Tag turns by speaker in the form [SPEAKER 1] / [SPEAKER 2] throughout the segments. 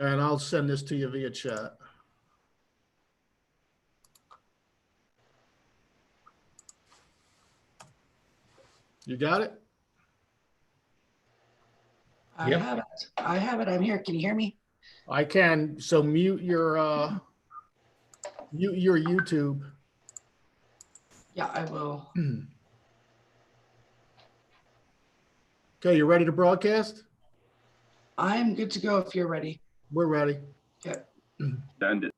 [SPEAKER 1] And I'll send this to you via chat. You got it?
[SPEAKER 2] I have it. I have it. I'm here. Can you hear me?
[SPEAKER 1] I can. So mute your YouTube.
[SPEAKER 2] Yeah, I will.
[SPEAKER 1] Okay, you ready to broadcast?
[SPEAKER 2] I'm good to go if you're ready.
[SPEAKER 1] We're ready.
[SPEAKER 2] Okay.
[SPEAKER 3] Send it.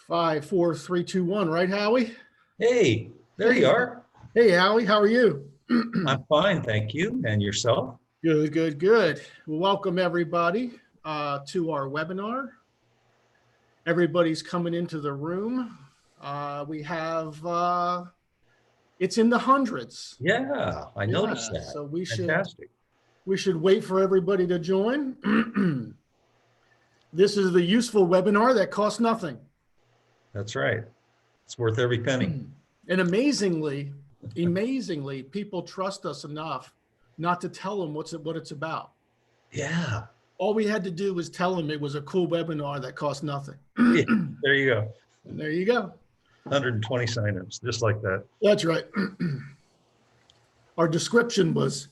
[SPEAKER 1] 5, 4, 3, 2, 1. Right, Howie?
[SPEAKER 4] Hey, there you are.
[SPEAKER 1] Hey, Howie. How are you?
[SPEAKER 4] I'm fine, thank you. And yourself?
[SPEAKER 1] Good, good, good. Welcome everybody to our webinar. Everybody's coming into the room. We have it's in the hundreds.
[SPEAKER 4] Yeah, I noticed that.
[SPEAKER 1] So we
[SPEAKER 4] Fantastic.
[SPEAKER 1] should wait for everybody to join. This is the useful webinar that costs nothing.
[SPEAKER 4] That's right. It's worth every penny.
[SPEAKER 1] And amazingly, people trust us enough not to tell them what it's about.
[SPEAKER 4] Yeah.
[SPEAKER 1] All we had to do was tell them it was a cool webinar that cost nothing.
[SPEAKER 4] Yeah, there you go.
[SPEAKER 1] And there you go.
[SPEAKER 4] 120 signups, just like that.
[SPEAKER 1] That's right. Our description was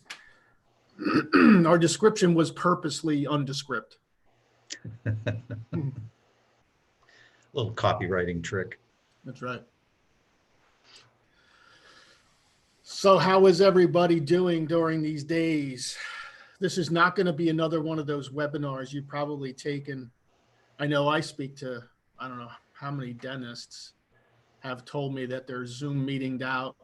[SPEAKER 1] purposely undescript.
[SPEAKER 4] Little copywriting trick.
[SPEAKER 1] That's right. So how is everybody doing during these days? This is not going to be another one of those webinars you've probably taken. I know I speak to, I don't know how many dentists have told me that they're Zoom meetinged out.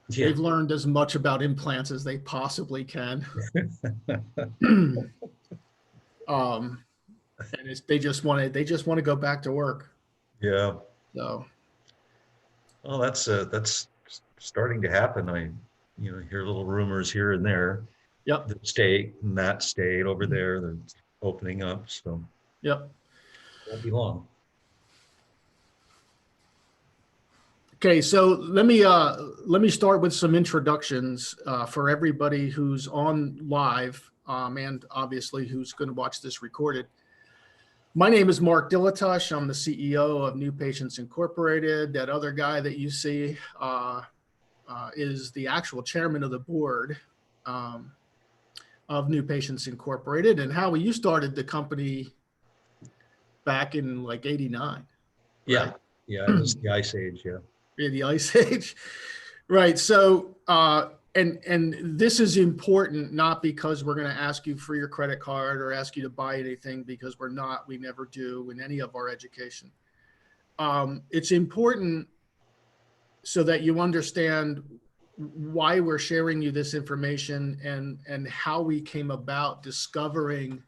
[SPEAKER 4] Yeah.
[SPEAKER 1] They've learned as much about implants as they possibly can. And they just want to go back to work.
[SPEAKER 4] Yeah.
[SPEAKER 1] So.
[SPEAKER 4] Well, that's starting to happen. I hear little rumors here and there.
[SPEAKER 1] Yep.
[SPEAKER 4] The state and that state over there, they're opening up. So.
[SPEAKER 1] Yep.
[SPEAKER 4] Won't be long.
[SPEAKER 1] Okay, so let me start with some introductions for everybody who's on live and obviously who's going to watch this recorded. My name is Mark Dilatush. I'm the CEO of New Patients Incorporated. That other guy that you see is the actual chairman of the board of New Patients Incorporated. And Howie, you started the company back in like '89.
[SPEAKER 4] Yeah.
[SPEAKER 1] Right?
[SPEAKER 4] Yeah. It was the Ice Age. Yeah.
[SPEAKER 1] The Ice Age. Right. So, and this is important, not because we're going to ask you for your credit card or ask you to buy anything, because we never do in any of our education. It's important so that you understand why we're sharing you this information and how we came about discovering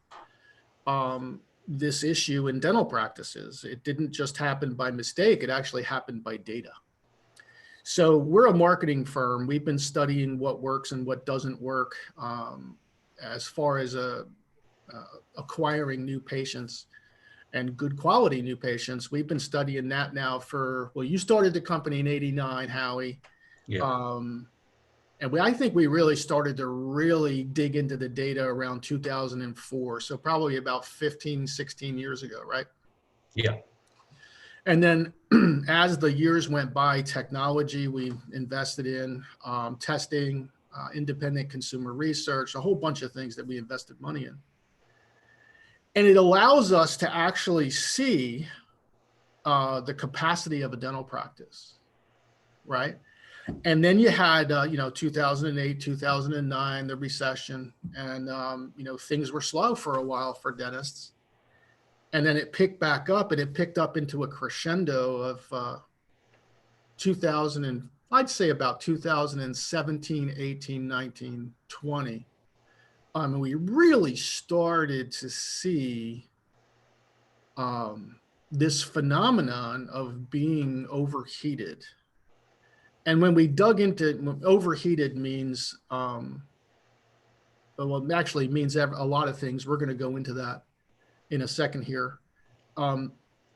[SPEAKER 1] this issue in dental practices. It didn't just happen by mistake. It actually happened by data. So we're a marketing firm. We've been studying what works and what doesn't work as far as acquiring new patients and good quality new patients. We've been studying that now well, you started the company in '89, Howie.
[SPEAKER 4] Yeah.
[SPEAKER 1] And I think we really started to really dig into the data around 2004. So probably about 15, 16 years ago, right?
[SPEAKER 4] Yeah.
[SPEAKER 1] And then as the years went by, technology we invested in, testing, independent consumer research, a whole bunch of things that we invested money in. And it allows us to actually see the capacity of a dental practice, right? And then you had, 2008, 2009, the recession, and, things were slow for a while for dentists. And then it picked back up, and it picked up into a crescendo of 2000, and I'd say about 2017, 18, 19, 20. We really started to see this phenomenon of being overheated. And when we dug into overheated means, well, it actually means a lot of things. We're going to go into that in a second here. But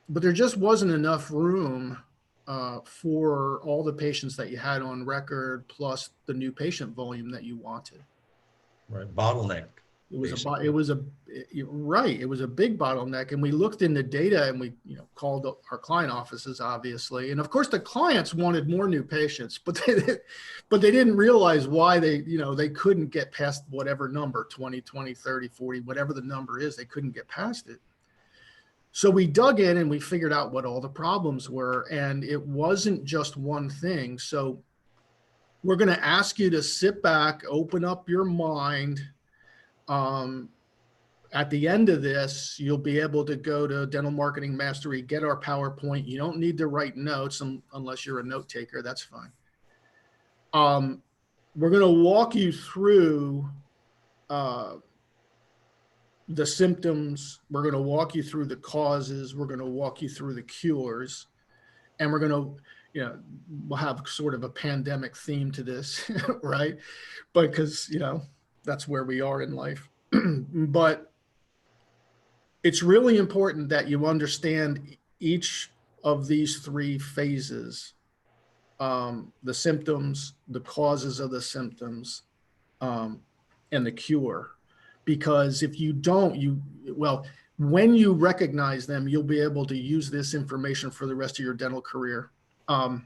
[SPEAKER 1] there just wasn't enough room for all the patients that you had on record, plus the new patient volume that you wanted.
[SPEAKER 4] Right, bottleneck.
[SPEAKER 1] It was
[SPEAKER 4] Basically.
[SPEAKER 1] you're right. It was a big bottleneck, and we looked in the data, and we called our client offices, obviously, and of course the clients wanted more new patients, but they didn't realize why they couldn't get past whatever number, 20, 20, 30, 40, whatever the number is, they couldn't get past it. So we dug in and we figured out what all the problems were, and it wasn't just one thing. So we're going to ask you to sit back, open up your mind. At the end of this, you'll be able to go to Dental Marketing Mastery, get our PowerPoint. You don't need to write notes unless you're a note taker. That's fine. We're going to walk you through the symptoms. We're going to walk you through the causes. We're going to walk you through the cures. And we're going to, we'll have sort of a pandemic theme to this, right? Because, that's where we are in life. But it's really important that you understand each of these three phases, the symptoms, the causes of the symptoms, and the cure. Because if you don't, when you recognize them, you'll be able to use this information for the rest of your dental career. I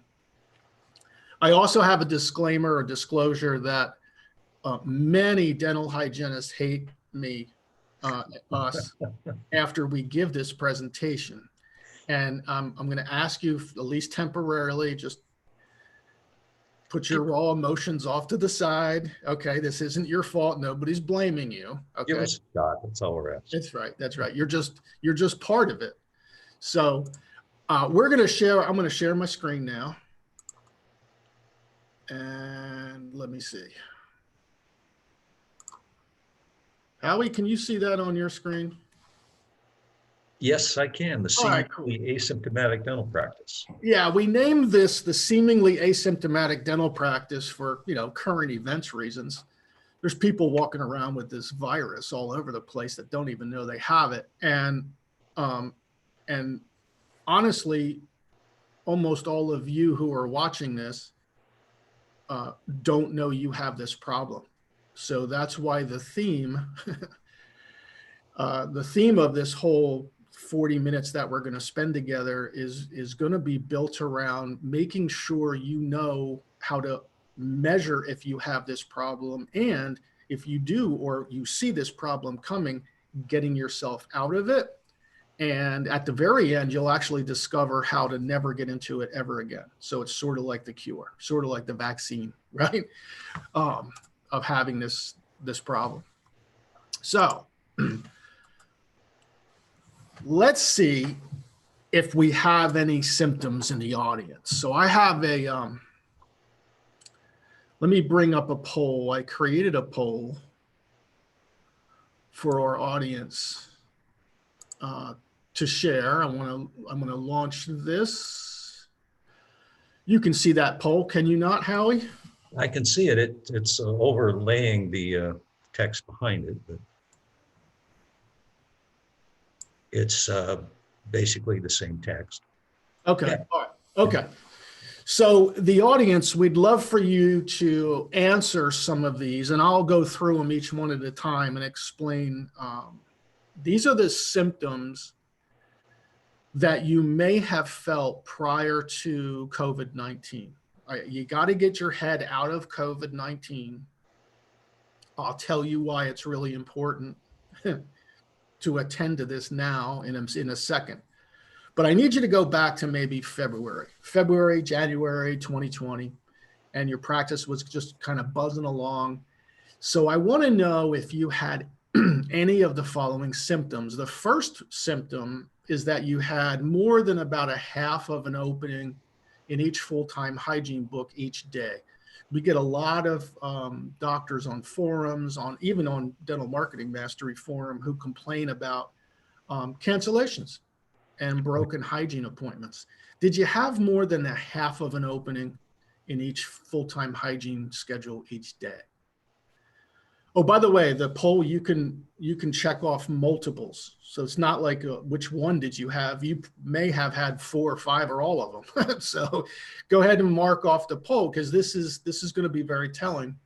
[SPEAKER 1] also have a disclaimer or disclosure that many dental hygienists hate us after we give this presentation. And I'm going to ask you, at least temporarily, just put your raw emotions off to the side. Okay, this isn't your fault. Nobody's blaming you. Okay,
[SPEAKER 4] Give us a shot. That's all we're asking.
[SPEAKER 1] that's right. That's right. You're just part of it. So we're going to share. I'm going to share my screen now. And let me see. Howie, can you see that on your screen?
[SPEAKER 4] Yes, I can. The
[SPEAKER 1] All right, cool.
[SPEAKER 4] asymptomatic dental practice.
[SPEAKER 1] Yeah, we named this the seemingly asymptomatic dental practice for, current events reasons. There's people walking around with this virus all over the place that don't even know they have it. And honestly, almost all of you who are watching this don't know you have this problem. So that's why the theme of this whole 40 minutes that we're going to spend together is going to be built around making sure you know how to measure if you have this problem, and if you do or you see this problem coming, getting yourself out of it. And at the very end, you'll actually discover how to never get into it ever again. So it's sort of like the cure, sort of like the vaccine, right? Of having this problem. So let's see if we have any symptoms in the audience. So I have let me bring up a poll. I created a poll for our audience to share. I'm going to launch this. You can see that poll, can you not, Howie?
[SPEAKER 4] I can see it. It's overlaying the text behind it, but it's basically the same text.
[SPEAKER 1] Okay.
[SPEAKER 4] Yeah.
[SPEAKER 1] All right. Okay. So the audience, we'd love for you to answer some of these, and I'll go through them each one at a time and explain. These are the symptoms that you may have felt prior to COVID-19. You got to get your head out of COVID-19. I'll tell you why it's really important to attend to this now in a second. But I need you to go back to maybe January 2020, and your practice was just kind of buzzing along. So I want to know if you had any of the following symptoms. The first symptom is that you had more than about a half of an opening in each full-time hygiene book each day. We get a lot of doctors on forums, even on Dental Marketing Mastery forum, who complain about cancellations and broken hygiene appointments. Did you have more than a half of an opening in each full-time hygiene schedule each day? Oh, by the way, the poll, you can check off multiples. So it's not like which one did you have? You may have had 4 or 5 or all of them. So go ahead and mark off the poll, because this is going to be very telling.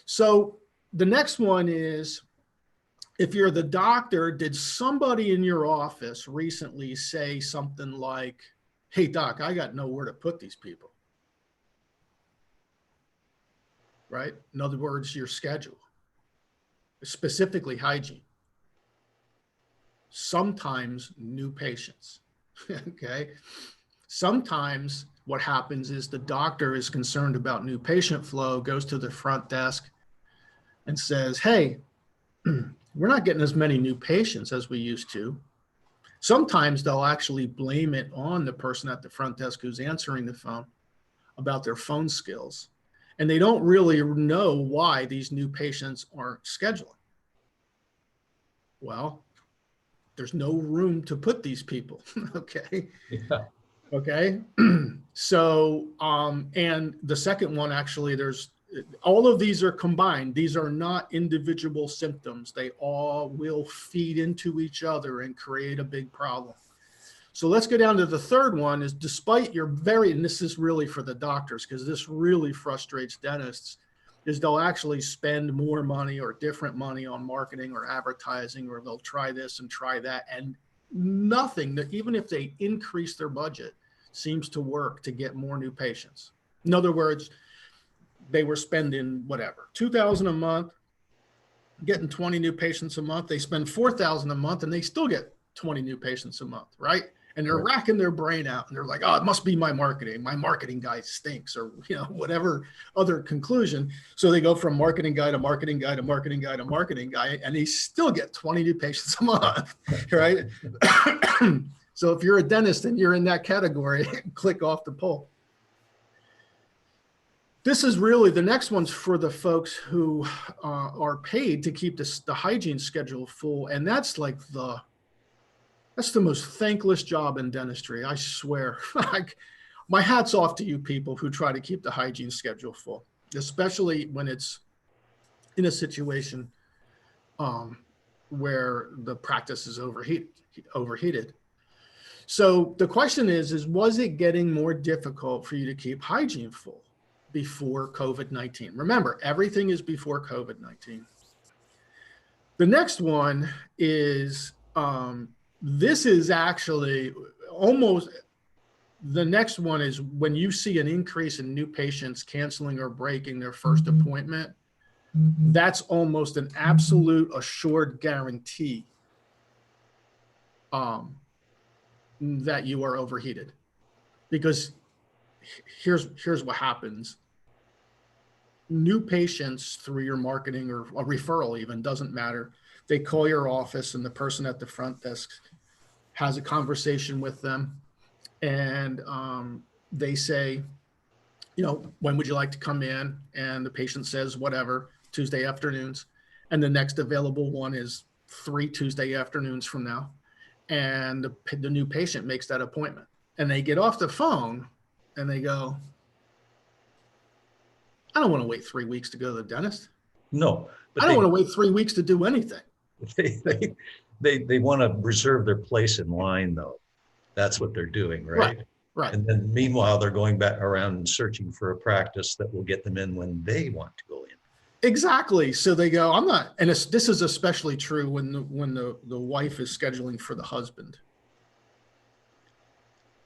[SPEAKER 1] So the next one is, if you're the doctor, did somebody in your office recently say something like, hey, doc, I got nowhere to put these people? Right? In other words, your schedule, specifically hygiene. Sometimes new patients, okay? Sometimes what happens is the doctor is concerned about new patient flow, goes to the front desk and says, hey, we're not getting as many new patients as we used to. Sometimes they'll actually blame it on the person at the front desk who's answering the phone about their phone skills. And they don't really know why these new patients aren't scheduling. Well, there's no room to put these people, okay?
[SPEAKER 4] Yeah.
[SPEAKER 1] Okay. So, and the second one, actually, there's all of these are combined. These are not individual symptoms. They all will feed into each other and create a big problem. So let's go down to the third one is, despite your and this is really for the doctors, because this really frustrates dentists, is they'll actually spend more money or different money on marketing or advertising, or they'll try this and try that. And nothing, that even if they increase their budget, seems to work to get more new patients. In other words, they were spending whatever, $2,000 a month, getting 20 new patients a month. They spend $4,000 a month and they still get 20 new patients a month, right? And they're racking their brain out and they're like, oh, it must be my marketing guy stinks, or whatever other conclusion. So they go from marketing guy to marketing guy to marketing guy to marketing guy, and they still get 20 new patients a month, right? So if you're a dentist and you're in that category, click off the poll. This is really, the next one's for the folks who are paid to keep the hygiene schedule full. And that's like that's the most thankless job in dentistry, I swear. My hat's off to you people who try to keep the hygiene schedule full, especially when it's in a situation where the practice is overheated. So the question is, was it getting more difficult for you to keep hygiene full before COVID-19? Remember, everything is before COVID-19. The next one is, this is actually almost, the next one is when you see an increase in new patients canceling or breaking their first appointment, that's almost an absolute assured guarantee that you are overheated. Because here's what happens. New patients, through your marketing or a referral even, doesn't matter. They call your office and the person at the front desk has a conversation with them, and they say, when would you like to come in? And the patient says, whatever, Tuesday afternoons. And the next available one is 3 Tuesday afternoons from now. And the new patient makes that appointment, and they get off the phone and they go, I don't want to wait 3 weeks to go to the dentist.
[SPEAKER 4] No, but
[SPEAKER 1] I don't want to wait 3 weeks to do anything.
[SPEAKER 4] They want to reserve their place in line, though. That's what they're doing, right?
[SPEAKER 1] Right.
[SPEAKER 4] And then meanwhile, they're going back around and searching for a practice that will get them in when they want to go in.
[SPEAKER 1] Exactly. So they go, I'm not, and this is especially true when the wife is scheduling for the husband,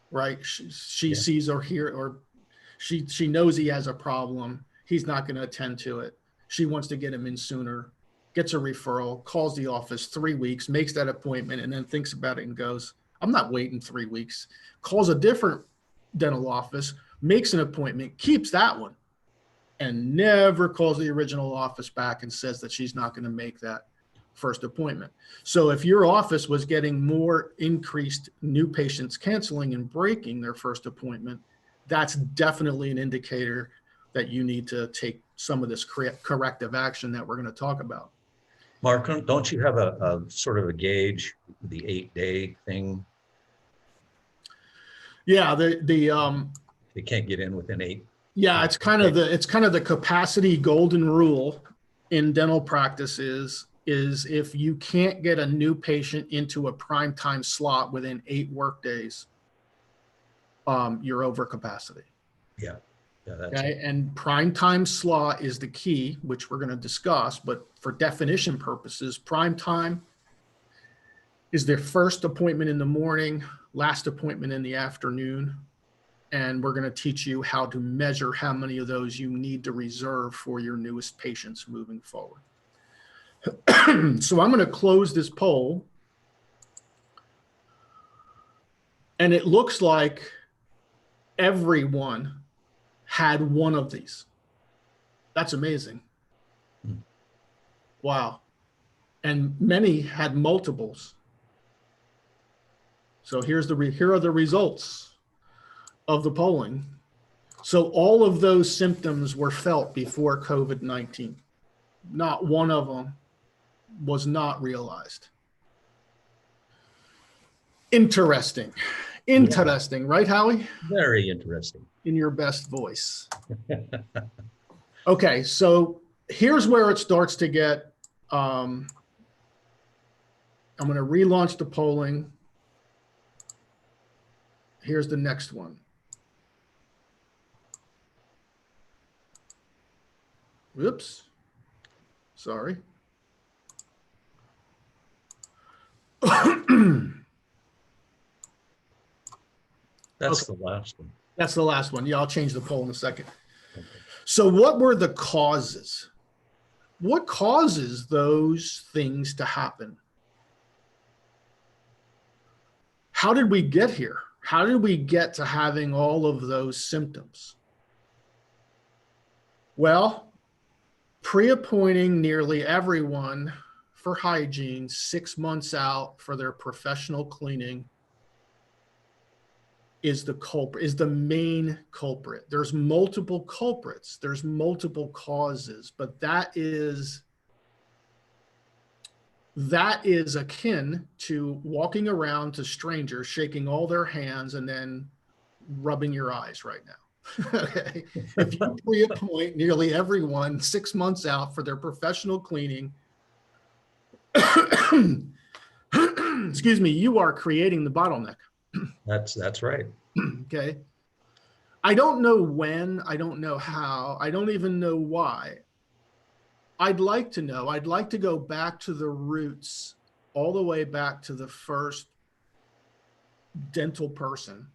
[SPEAKER 1] right? She sees or hear, or she knows he has a problem. He's not going to attend to it. She wants to get him in sooner, gets a referral, calls the office 3 weeks, makes that appointment, and then thinks about it and goes, I'm not waiting 3 weeks. Calls a different dental office, makes an appointment, keeps that one, and never calls the original office back and says that she's not going to make that first appointment. So if your office was getting more increased new patients canceling and breaking their first appointment, that's definitely an indicator that you need to take some of this corrective action that we're going to talk about.
[SPEAKER 4] Mark, don't you have a sort of a gauge, the 8-day thing?
[SPEAKER 1] Yeah,
[SPEAKER 4] They can't get in within 8.
[SPEAKER 1] Yeah, it's kind of the capacity golden rule in dental practices is if you can't get a new patient into a prime time slot within 8 work days, you're over capacity.
[SPEAKER 4] Yeah. Yeah, that's
[SPEAKER 1] Okay, and prime time slot is the key, which we're going to discuss, but for definition purposes, prime time is their first appointment in the morning, last appointment in the afternoon. And we're going to teach you how to measure how many of those you need to reserve for your newest patients moving forward. So I'm going to close this poll. And it looks like everyone had one of these. That's amazing. Wow. And many had multiples. So here are the results of the polling. So all of those symptoms were felt before COVID-19. Not one of them was not realized. Interesting. Interesting, right, Howie?
[SPEAKER 4] very interesting.
[SPEAKER 1] In your best voice. Okay, so here's where it starts to get, I'm going to relaunch the polling. Here's the next one. Whoops. Sorry.
[SPEAKER 4] That's the last one.
[SPEAKER 1] That's the last one. Yeah, I'll change the poll in a second. Okay. So what were the causes? What causes those things to happen? How did we get here? How did we get to having all of those symptoms? Well, pre-appointing nearly everyone for hygiene 6 months out for their professional cleaning is the culprit, is the main culprit. There's multiple culprits, there's multiple causes, but that is akin to walking around to strangers, shaking all their hands and then rubbing your eyes right now. Okay. If you pre-appoint nearly everyone 6 months out for their professional cleaning, excuse me, you are creating the bottleneck.
[SPEAKER 4] That's right.
[SPEAKER 1] Okay. I don't know when, I don't know how, I don't even know why. I'd like to know, I'd like to go back to the roots, all the way back to the first dental person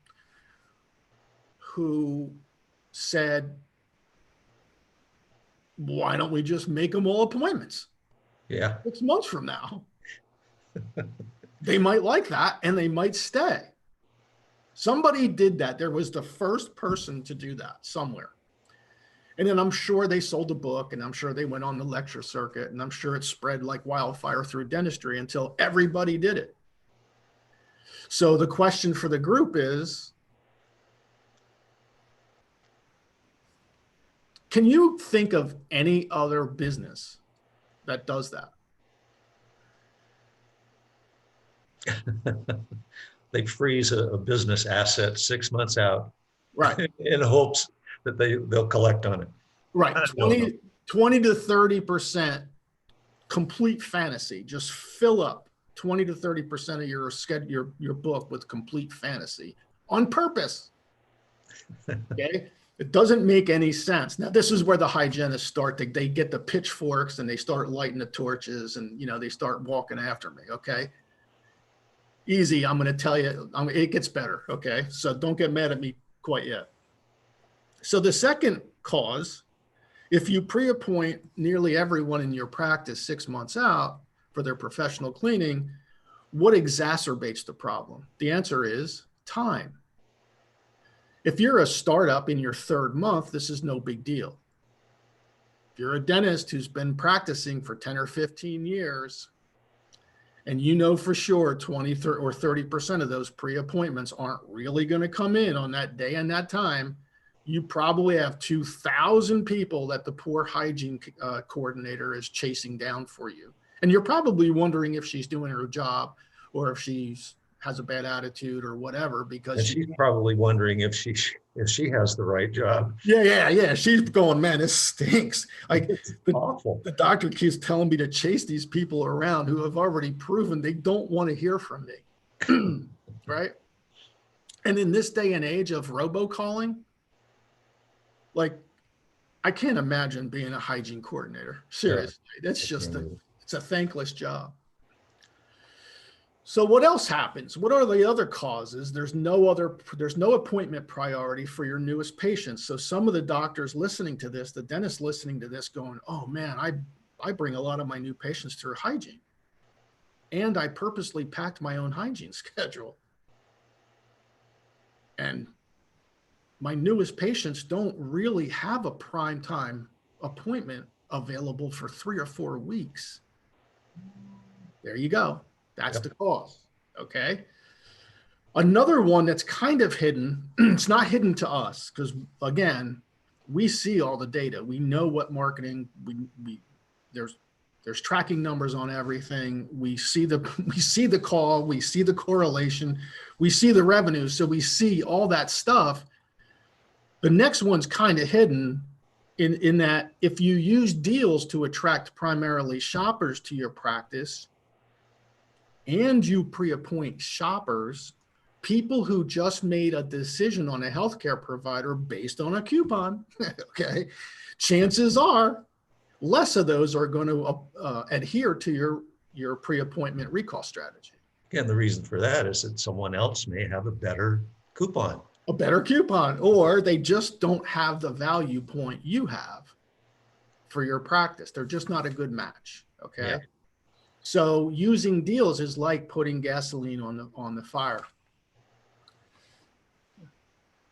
[SPEAKER 1] who said, why don't we just make them all appointments?
[SPEAKER 4] Yeah.
[SPEAKER 1] 6 months from now. They might like that and they might stay. Somebody did that. There was the first person to do that somewhere. And then I'm sure they sold a book and I'm sure they went on the lecture circuit and I'm sure it spread like wildfire through dentistry until everybody did it. So the question for the group is, can you think of any other business that does that?
[SPEAKER 4] They freeze a business asset 6 months out,
[SPEAKER 1] right?
[SPEAKER 4] In hopes that they'll collect on it.
[SPEAKER 1] Right, 20 to 30% complete fantasy. Just fill up 20 to 30% of your book with complete fantasy on purpose. Okay, it doesn't make any sense. Now this is where the hygienists start. They get the pitchforks and they start lighting the torches and they start walking after me. Okay. Easy, I'm going to tell you, it gets better, okay? So don't get mad at me quite yet. So the second cause, if you pre-appoint nearly everyone in your practice 6 months out for their professional cleaning, what exacerbates the problem? The answer is time. If you're a startup in your 3rd month, this is no big deal. If you're a dentist who's been practicing for 10 or 15 years, and for sure 20 or 30% of those pre-appointments aren't really going to come in on that day and that time, you probably have 2,000 people that the poor hygiene coordinator is chasing down for you. And you're probably wondering if she's doing her job or if she's has a bad attitude or whatever, because
[SPEAKER 4] she's probably wondering if she has the right job.
[SPEAKER 1] Yeah. She's going, man, this stinks. Like
[SPEAKER 4] awful.
[SPEAKER 1] The doctor keeps telling me to chase these people around who have already proven they don't want to hear from me. Right. And in this day and age of robocalling, Like, I can't imagine being a hygiene coordinator. Seriously, that's just it's a thankless job. So what else happens? What are the other causes? There's no appointment priority for your newest patients. So some of the doctors listening to this, the dentists listening to this going, oh man, I bring a lot of my new patients through hygiene. And I purposely packed my own hygiene schedule. And my newest patients don't really have a prime time appointment available for 3 or 4 weeks. There you go. That's the cause. Okay. Another one that's kind of hidden, it's not hidden to us because, again, we see all the data. We know what marketing, there's tracking numbers on everything. We see the call, we see the correlation, we see the revenue. So we see all that stuff. The next one's kind of hidden in that if you use deals to attract primarily shoppers to your practice and you pre-appoint shoppers, people who just made a decision on a healthcare provider based on a coupon, okay, chances are less of those are going to adhere to your pre-appointment recall strategy.
[SPEAKER 4] Again, the reason for that is that someone else may have a better coupon.
[SPEAKER 1] A better coupon, or they just don't have the value point you have for your practice. They're just not a good match, okay?
[SPEAKER 4] Yeah.
[SPEAKER 1] So using deals is like putting gasoline on the fire.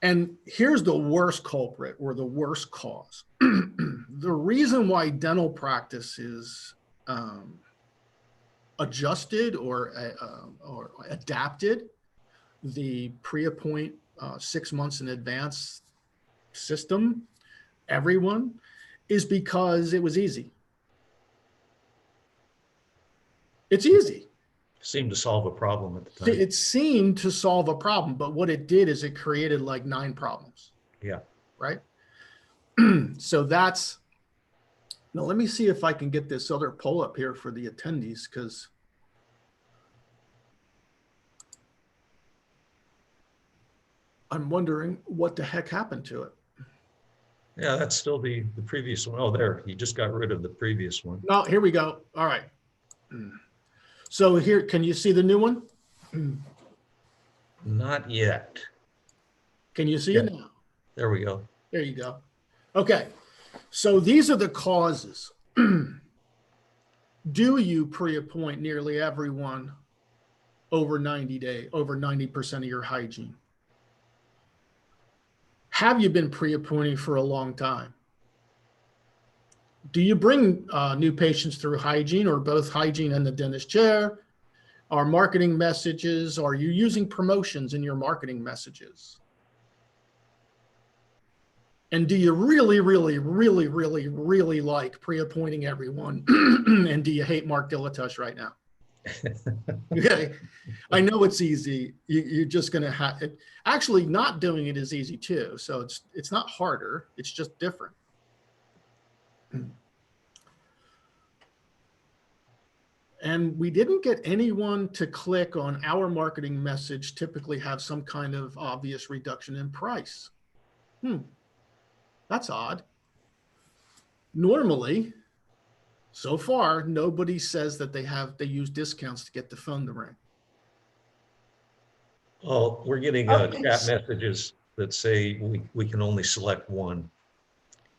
[SPEAKER 1] And here's the worst culprit or the worst cause. The reason why dental practice is adjusted or adapted the pre-appoint 6 months in advance system, everyone, is because it was easy. It's easy.
[SPEAKER 4] Seemed to solve a problem at the time.
[SPEAKER 1] It seemed to solve a problem, but what it did is it created like 9 problems.
[SPEAKER 4] Yeah.
[SPEAKER 1] Right? So that's, now let me see if I can get this other poll up here for the attendees, because I'm wondering what the heck happened to it.
[SPEAKER 4] Yeah, that's still the previous one. Oh, there, you just got rid of the previous one.
[SPEAKER 1] No, here we go. All right. So here, can you see the new one?
[SPEAKER 4] Not yet.
[SPEAKER 1] Can you see it now?
[SPEAKER 4] There we go.
[SPEAKER 1] There you go. Okay. So these are the causes. Do you pre-appoint nearly everyone over 90 days, over 90% of your hygiene? Have you been pre-appointing for a long time? Do you bring new patients through hygiene or both hygiene and the dentist chair? Are marketing messages, are you using promotions in your marketing messages? And do you really, really, really, really, really like pre-appointing everyone? And do you hate Mark Dilatush right now? Okay, I know it's easy. You're just going to have it. Actually, not doing it is easy too. So it's not harder. It's just different. And we didn't get anyone to click on our marketing message typically have some kind of obvious reduction in price. That's odd. Normally, so far, nobody says that they use discounts to get the phone to ring.
[SPEAKER 4] Oh, we're getting chat messages that say we can only select one.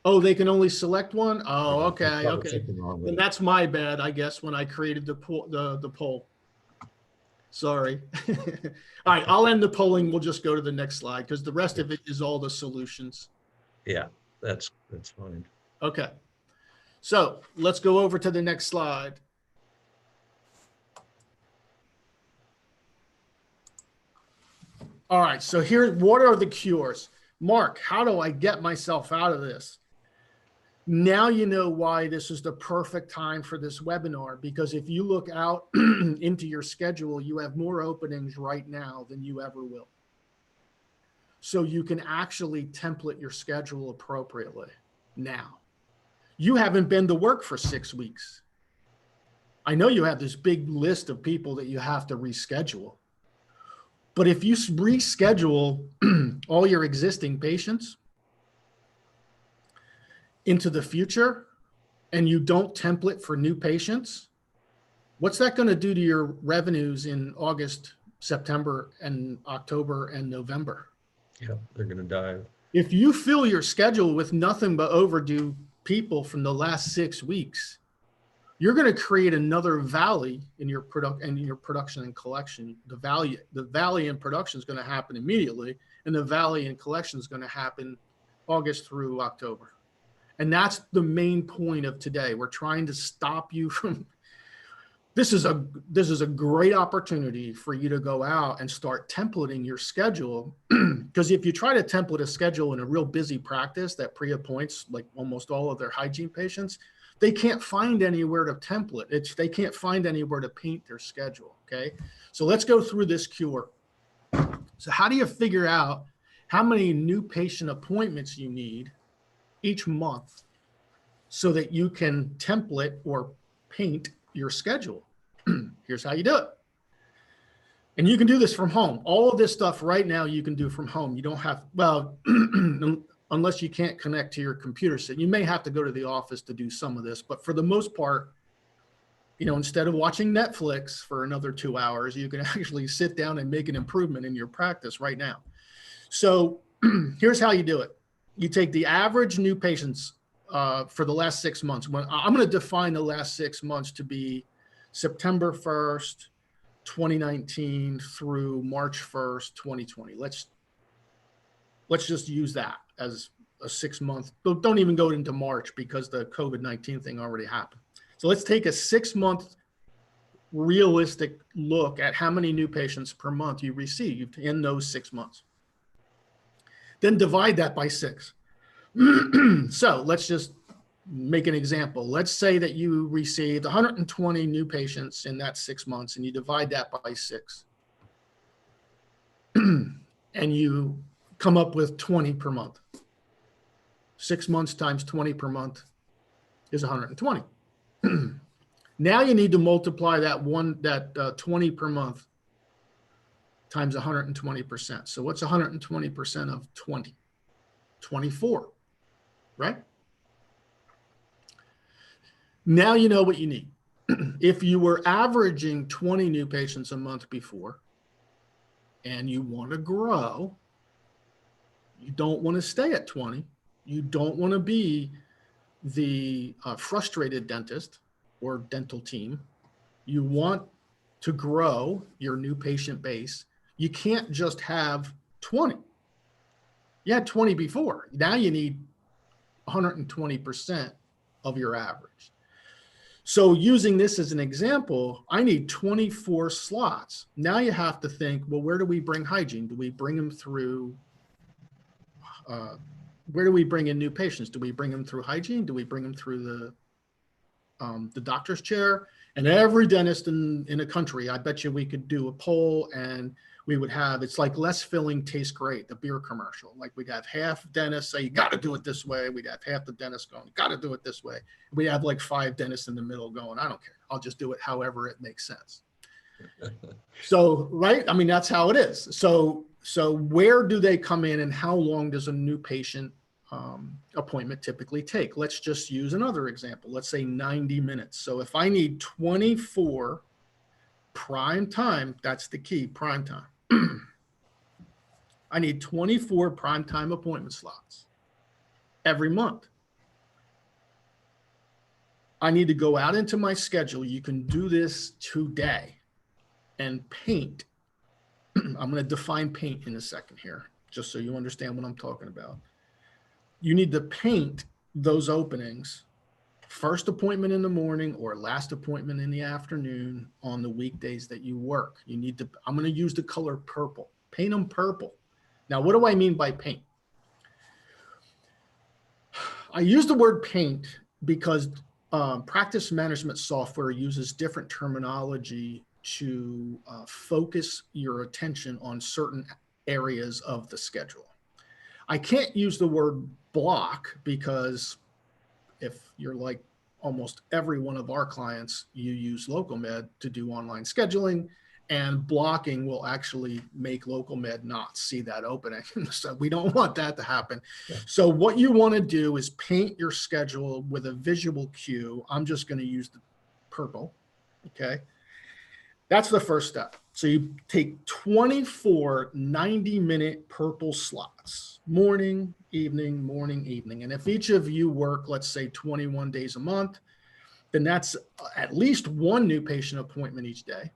[SPEAKER 1] Oh, they can only select one? Oh, okay,
[SPEAKER 4] There's
[SPEAKER 1] okay.
[SPEAKER 4] something wrong with
[SPEAKER 1] Then
[SPEAKER 4] it.
[SPEAKER 1] that's my bad, I guess, when I created the poll. Sorry. All right, I'll end the polling. We'll just go to the next slide because the rest of it is all the solutions.
[SPEAKER 4] Yeah, that's fine.
[SPEAKER 1] Okay. So let's go over to the next slide. All right, so here, what are the cures? Mark, how do I get myself out of this? Now you know why this is the perfect time for this webinar, because if you look out into your schedule, you have more openings right now than you ever will. So you can actually template your schedule appropriately now. You haven't been to work for 6 weeks. I know you have this big list of people that you have to reschedule. But if you reschedule all your existing patients, into the future and you don't template for new patients, what's that going to do to your revenues in August, September, and October and November?
[SPEAKER 4] Yeah, they're going to dive.
[SPEAKER 1] If you fill your schedule with nothing but overdue people from the last 6 weeks, you're going to create another valley in your production and collection. The valley in production is going to happen immediately, and the valley in collection is going to happen August through October. And that's the main point of today. We're trying to stop you from. This is a great opportunity for you to go out and start templating your schedule. Because if you try to template a schedule in a real busy practice that pre-appoints like almost all of their hygiene patients, they can't find anywhere to template. They can't find anywhere to paint their schedule, okay? So let's go through this cure. So how do you figure out how many new patient appointments you need each month so that you can template or paint your schedule? Here's how you do it. And you can do this from home. All of this stuff right now you can do from home. You don't have, well, unless you can't connect to your computer set. You may have to go to the office to do some of this, but for the most part, you know, instead of watching Netflix for another 2 hours, you can actually sit down and make an improvement in your practice right now. So here's how you do it. You take the average new patients for the last 6 months. I'm going to define the last 6 months to be September 1st, 2019 through March 1st, 2020. Let's just use that as a 6 month. Don't even go into March because the COVID-19 thing already happened. So let's take a 6 month realistic look at how many new patients per month you received in those 6 months. Then divide that by 6. So let's just make an example. Let's say that you received 120 new patients in that 6 months and you divide that by 6. And you come up with 20 per month. 6 months times 20 per month is 120. Now you need to multiply that 20 per month times 120%. So what's 120% of 20? 24, right? Now you know what you need. If you were averaging 20 new patients a month before and you want to grow, you don't want to stay at 20. You don't want to be the frustrated dentist or dental team. You want to grow your new patient base. You can't just have 20. You had 20 before. Now you need 120% of your average. So using this as an example, I need 24 slots. Now you have to think, well, where do we bring hygiene? Do we bring them through, where do we bring in new patients? Do we bring them through hygiene? Do we bring them through the doctor's chair? And every dentist in the country, I bet you we could do a poll and we would have, it's like less filling tastes great, the beer commercial. Like we'd have half dentists say, you got to do it this way. We'd have half the dentists going, got to do it this way. We have like 5 dentists in the middle going, I don't care. I'll just do it however it makes sense. So, right. I mean, that's how it is. So where do they come in and how long does a new patient appointment typically take? Let's just use another example. Let's say 90 minutes. So if I need 24 prime time, that's the key, prime time. I need 24 prime time appointment slots every month. I need to go out into my schedule. You can do this today and paint. I'm going to define paint in a second here, just so you understand what I'm talking about. You need to paint those openings, first appointment in the morning or last appointment in the afternoon on the weekdays that you work. You need to, I'm going to use the color purple, paint them purple. Now, what do I mean by paint? I use the word paint because practice management software uses different terminology to focus your attention on certain areas of the schedule. I can't use the word block because if you're like almost every one of our clients, you use LocalMed to do online scheduling and blocking will actually make local med not see that opening. So we don't want that to happen.
[SPEAKER 4] Yeah.
[SPEAKER 1] So what you want to do is paint your schedule with a visual cue. I'm just going to use the purple. Okay. That's the first step. So you take 24 90-minute purple slots, morning, evening, morning, evening. And if each of you work, let's say 21 days a month, then that's at least one new patient appointment each day.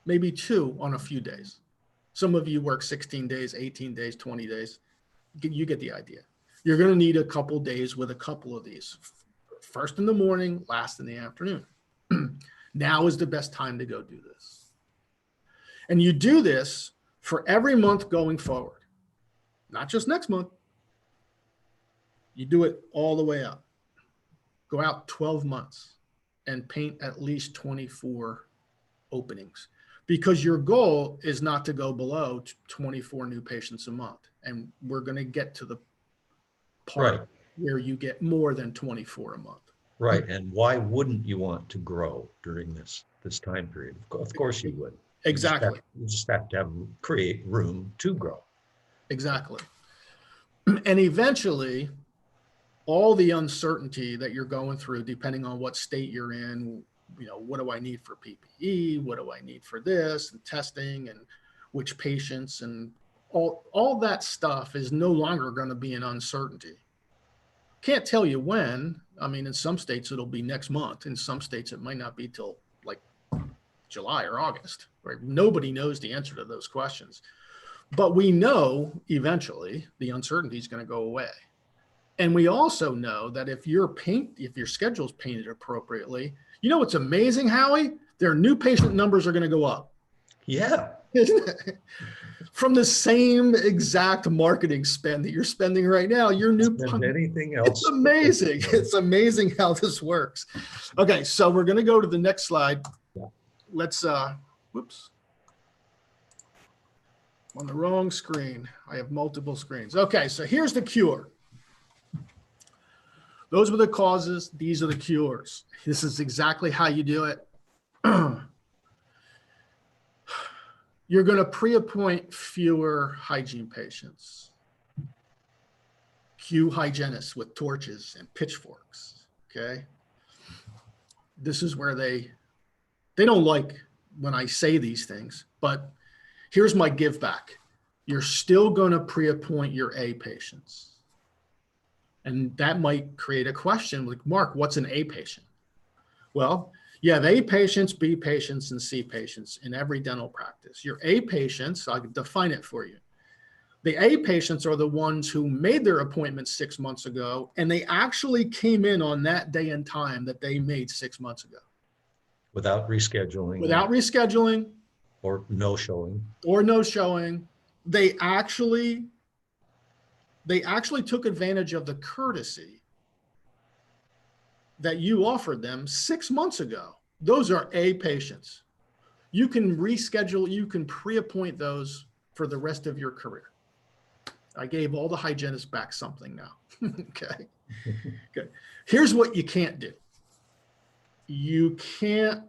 [SPEAKER 1] Maybe two on a few days. Some of you work 16 days, 18 days, 20 days. You get the idea. You're going to need a couple days with a couple of these. First in the morning, last in the afternoon. Now is the best time to go do this. And you do this for every month going forward, not just next month. You do it all the way up. Go out 12 months and paint at least 24 openings, because your goal is not to go below 24 new patients a month. And we're going to get to the part where you get more than 24 a month.
[SPEAKER 4] Right. And why wouldn't you want to grow during this time period? Of course you would.
[SPEAKER 1] Exactly.
[SPEAKER 4] You just have to create room to grow.
[SPEAKER 1] Exactly. And eventually, all the uncertainty that you're going through, depending on what state you're in, what do I need for PPE? What do I need for this? And testing and which patients and all that stuff is no longer going to be an uncertainty. Can't tell you when. I mean, in some states, it'll be next month. In some states, it might not be till like July or August, right? Nobody knows the answer to those questions. But we know eventually the uncertainty is going to go away. And we also know that if your schedule is painted appropriately, what's amazing, Howie? Their new patient numbers are going to go up.
[SPEAKER 4] Yeah.
[SPEAKER 1] Isn't it? From the same exact marketing spend that you're spending right now, your new
[SPEAKER 4] anything else.
[SPEAKER 1] It's amazing. It's amazing how this works. Okay, so we're going to go to the next slide.
[SPEAKER 4] Yeah.
[SPEAKER 1] Let's whoops. On the wrong screen. I have multiple screens. Okay, so here's the cure. Those were the causes. These are the cures. This is exactly how you do it. You're going to pre-appoint fewer hygiene patients. Cue hygienists with torches and pitchforks, okay? This is where they don't like when I say these things, but here's my give back. You're still going to pre-appoint your A patients. And that might create a question like, Mark, what's an A patient? Well, you have A patients, B patients, and C patients in every dental practice. Your A patients, I can define it for you. The A patients are the ones who made their appointment 6 months ago, and they actually came in on that day and time that they made 6 months ago.
[SPEAKER 4] Without rescheduling.
[SPEAKER 1] Without rescheduling.
[SPEAKER 4] Or no showing.
[SPEAKER 1] Or no showing. They actually took advantage of the courtesy that you offered them 6 months ago. Those are A patients. You can reschedule, you can pre-appoint those for the rest of your career. I gave all the hygienists back something now. Okay. Okay. Here's what you can't do. You can't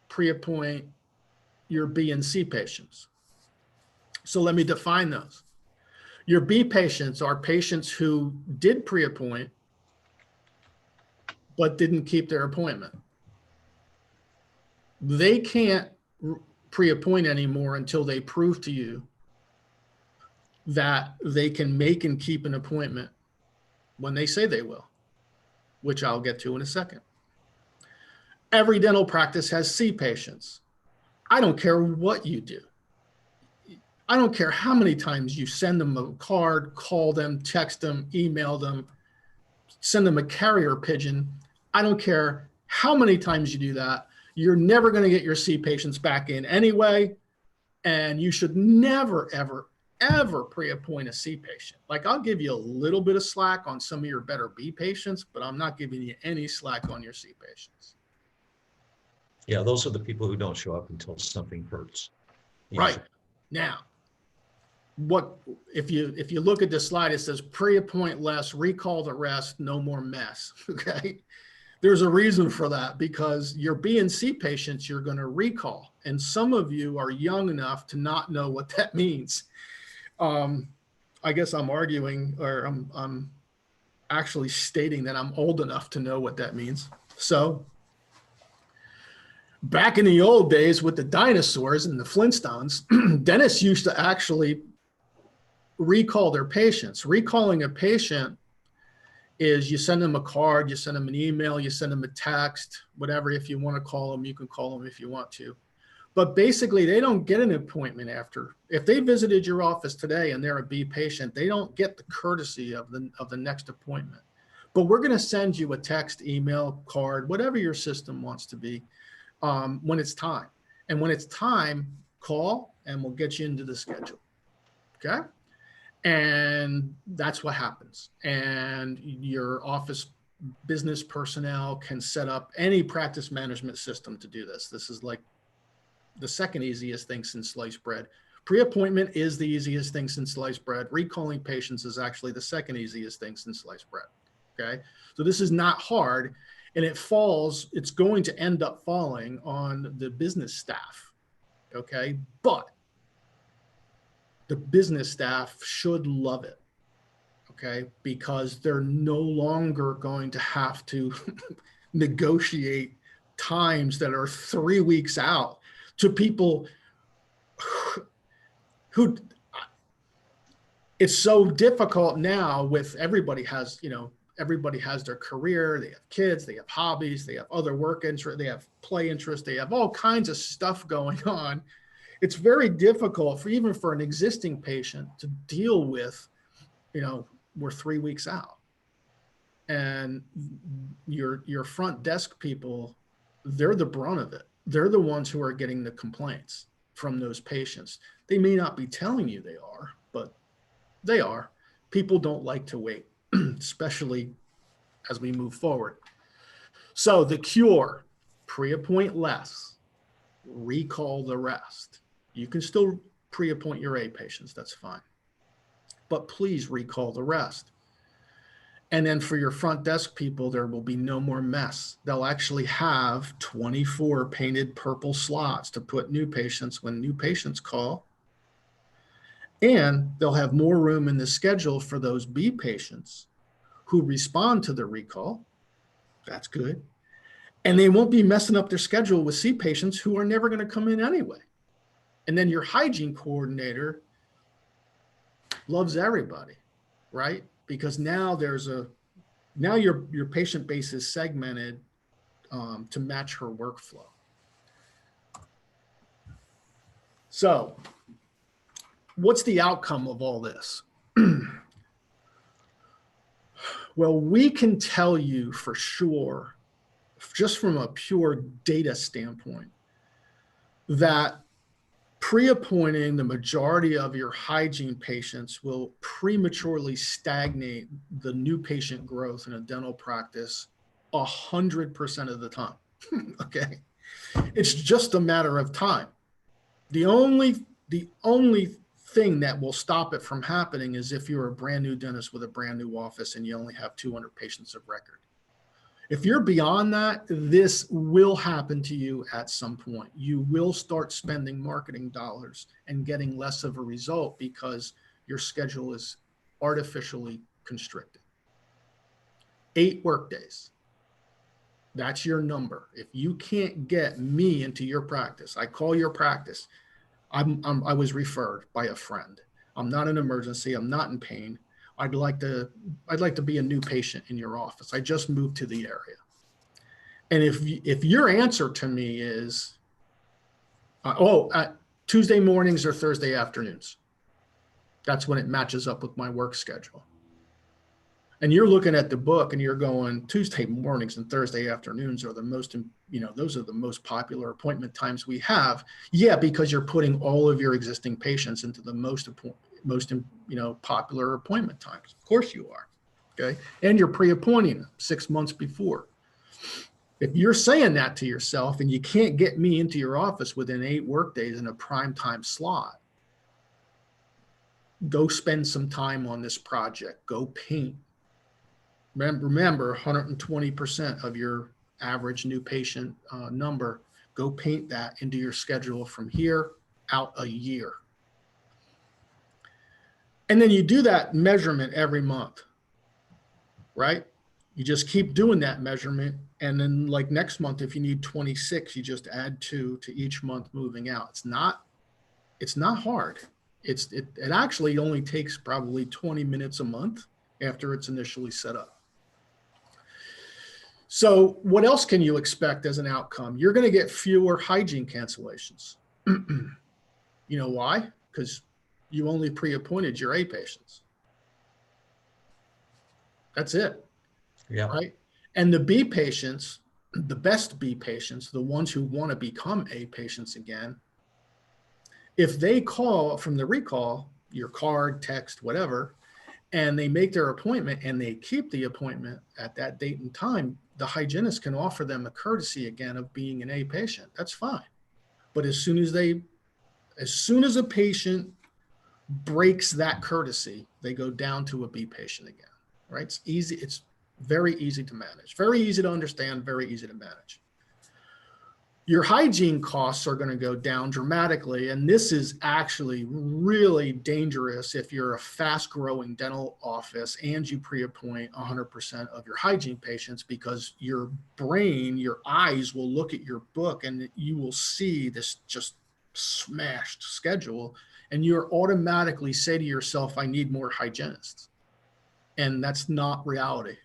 [SPEAKER 1] pre-appoint your B and C patients. So let me define those. Your B patients are patients who did pre-appoint but didn't keep their appointment. They can't pre-appoint anymore until they prove to you that they can make and keep an appointment when they say they will, which I'll get to in a second. Every dental practice has C patients. I don't care what you do. I don't care how many times you send them a card, call them, text them, email them, send them a carrier pigeon. I don't care how many times you do that. You're never going to get your C patients back in anyway. And you should never, ever, ever pre-appoint a C patient. Like, I'll give you a little bit of slack on some of your better B patients, but I'm not giving you any slack on your C patients.
[SPEAKER 4] Yeah, those are the people who don't show up until something hurts.
[SPEAKER 1] Right. Now, what if you look at the slide, it says pre-appoint less, recall the rest, no more mess. Okay. There's a reason for that, because your B and C patients you're going to recall. And some of you are young enough to not know what that means. I guess I'm arguing, or I'm actually stating that I'm old enough to know what that means. So back in the old days with the dinosaurs and the Flintstones, dentists used to actually recall their patients. Recalling a patient is you send them a card, you send them an email, you send them a text, whatever. If you want to call them, you can call them if you want to. But basically, they don't get an appointment after. If they visited your office today and they're a B patient, they don't get the courtesy of the next appointment. But we're going to send you a text, email, card, whatever your system wants to be, when it's time. And when it's time, call and we'll get you into the schedule. Okay? And that's what happens. And your office business personnel can set up any practice management system to do this. This is like the second easiest thing since sliced bread. Pre-appointment is the easiest thing since sliced bread. Recalling patients is actually the second easiest thing since sliced bread. Okay. So this is not hard, and it's going to end up falling on the business staff. Okay. But the business staff should love it. Okay. Because they're no longer going to have to negotiate times that are 3 weeks out to people who it's so difficult now. With everybody has their career, they have kids, they have hobbies, they have other work interests, they have play interests, they have all kinds of stuff going on. It's very difficult even for an existing patient to deal with, we're 3 weeks out. And your front desk people, they're the brunt of it. They're the ones who are getting the complaints from those patients. They may not be telling you they are, but they are. People don't like to wait, especially as we move forward. So the cure: pre-appoint less, recall the rest. You can still pre-appoint your A patients, that's fine. But please recall the rest. And then for your front desk people, there will be no more mess. They'll actually have 24 painted purple slots to put new patients when new patients call. And they'll have more room in the schedule for those B patients who respond to the recall. That's good. And they won't be messing up their schedule with C patients who are never going to come in anyway. And then your hygiene coordinator loves everybody, right? Because now your patient base is segmented to match her workflow. So what's the outcome of all this? Well, we can tell you for sure, just from a pure data standpoint, that pre-appointing the majority of your hygiene patients will prematurely stagnate the new patient growth in a dental practice 100% of the time. Okay. It's just a matter of time. The only thing that will stop it from happening is if you're a brand new dentist with a brand new office and you only have 200 patients of record. If you're beyond that, this will happen to you at some point. You will start spending marketing dollars and getting less of a result because your schedule is artificially constricted. 8 workdays. That's your number. If you can't get me into your practice, I call your practice. I was referred by a friend. I'm not an emergency. I'm not in pain. I'd like to be a new patient in your office. I just moved to the area. And if your answer to me is, Tuesday mornings or Thursday afternoons, that's when it matches up with my work schedule. And you're looking at the book and you're going, Tuesday mornings and Thursday afternoons are the most, those are the most popular appointment times we have. Yeah, because you're putting all of your existing patients into the most popular appointment times. Of course you are. Okay. And you're pre-appointing them 6 months before. If you're saying that to yourself and you can't get me into your office within 8 workdays in a prime time slot, go spend some time on this project. Go paint. Remember, 120% of your average new patient number. Go paint that into your schedule from here out a year. And then you do that measurement every month, right? You just keep doing that measurement. And then like next month, if you need 26, you just add 2 to each month moving out. It's not hard. It actually only takes probably 20 minutes a month after it's initially set up. So what else can you expect as an outcome? You're going to get fewer hygiene cancellations. You know why? Because you only pre-appointed your A patients. That's it.
[SPEAKER 4] Yeah.
[SPEAKER 1] Right. And the B patients, the best B patients, the ones who want to become A patients again, if they call from the recall, your card, text, whatever, and they make their appointment and they keep the appointment at that date and time, the hygienist can offer them a courtesy again of being an A patient. That's fine. But as soon as a patient breaks that courtesy, they go down to a B patient again, right? It's easy. It's very easy to manage, very easy to understand, very easy to manage. Your hygiene costs are going to go down dramatically. And this is actually really dangerous if you're a fast growing dental office and you pre-appoint 100% of your hygiene patients, because your brain, your eyes will look at your book and you will see this just smashed schedule. And you're automatically say to yourself, I need more hygienists. And that's not reality.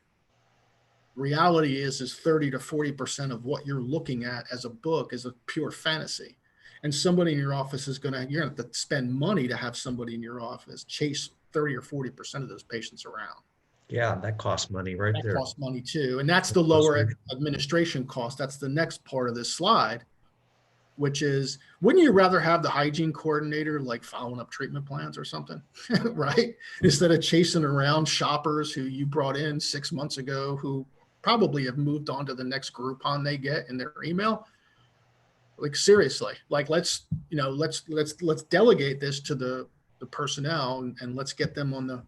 [SPEAKER 1] Reality is 30 to 40% of what you're looking at as a book is a pure fantasy. And somebody in your office you're going to have to spend money to have somebody in your office chase 30 or 40% of those patients around.
[SPEAKER 4] Yeah, that costs money right there.
[SPEAKER 1] That costs money too. And that's the lower administration cost. That's the next part of this slide, which is, wouldn't you rather have the hygiene coordinator like following up treatment plans or something, right? Instead of chasing around shoppers who you brought in 6 months ago, who probably have moved on to the next Groupon they get in their email. Like seriously, like let's delegate this to the personnel and let's get them on the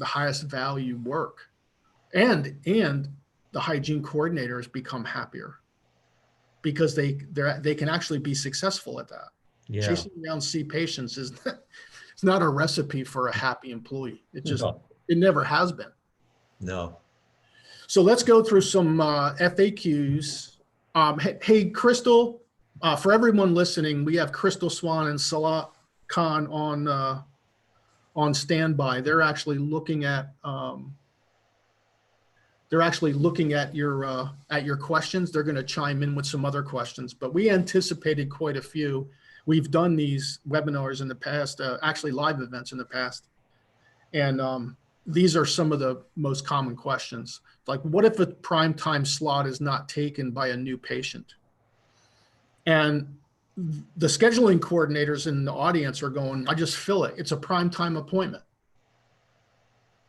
[SPEAKER 1] highest value work. And the hygiene coordinators become happier because they can actually be successful at that.
[SPEAKER 4] Yeah.
[SPEAKER 1] Chasing around C patients it's not a recipe for a happy employee. It just It never has been.
[SPEAKER 4] No.
[SPEAKER 1] So let's go through some FAQs. Hey, Crystal, for everyone listening, we have Crystal Swan and Salah Khan on standby. They're actually looking at your questions. They're going to chime in with some other questions, but we anticipated quite a few. We've done these webinars in the past, actually live events in the past, and these are some of the most common questions. Like, what if a prime time slot is not taken by a new patient? And the scheduling coordinators in the audience are going, I just fill it. It's a prime time appointment.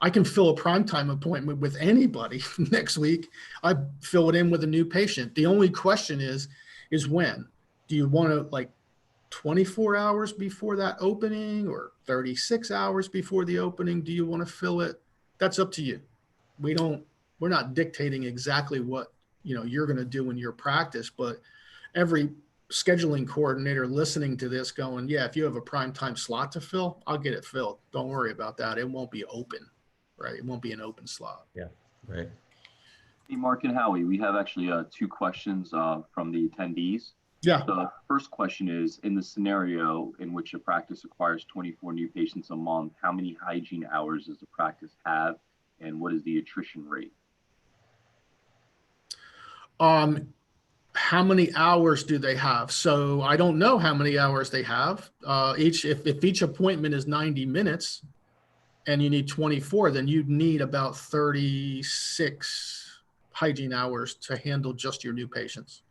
[SPEAKER 1] I can fill a prime time appointment with anybody next week. I fill it in with a new patient. The only question is when? Do you want to, like, 24 hours before that opening or 36 hours before the opening? Do you want to fill it? That's up to you. We're not dictating exactly what you're going to do in your practice, but every scheduling coordinator listening to this going, yeah, if you have a prime time slot to fill, I'll get it filled. Don't worry about that. It won't be open, right? It won't be an open slot.
[SPEAKER 4] Yeah, right.
[SPEAKER 3] Hey, Mark and Howie, we have actually 2 questions from the attendees.
[SPEAKER 1] Yeah.
[SPEAKER 3] The first question is, in the scenario in which a practice acquires 24 new patients a month, how many hygiene hours does the practice have, and what is the attrition rate?
[SPEAKER 1] How many hours do they have? So I don't know how many hours they have. If each appointment is 90 minutes and you need 24, then you'd need about 36 hygiene hours to handle just your new patients.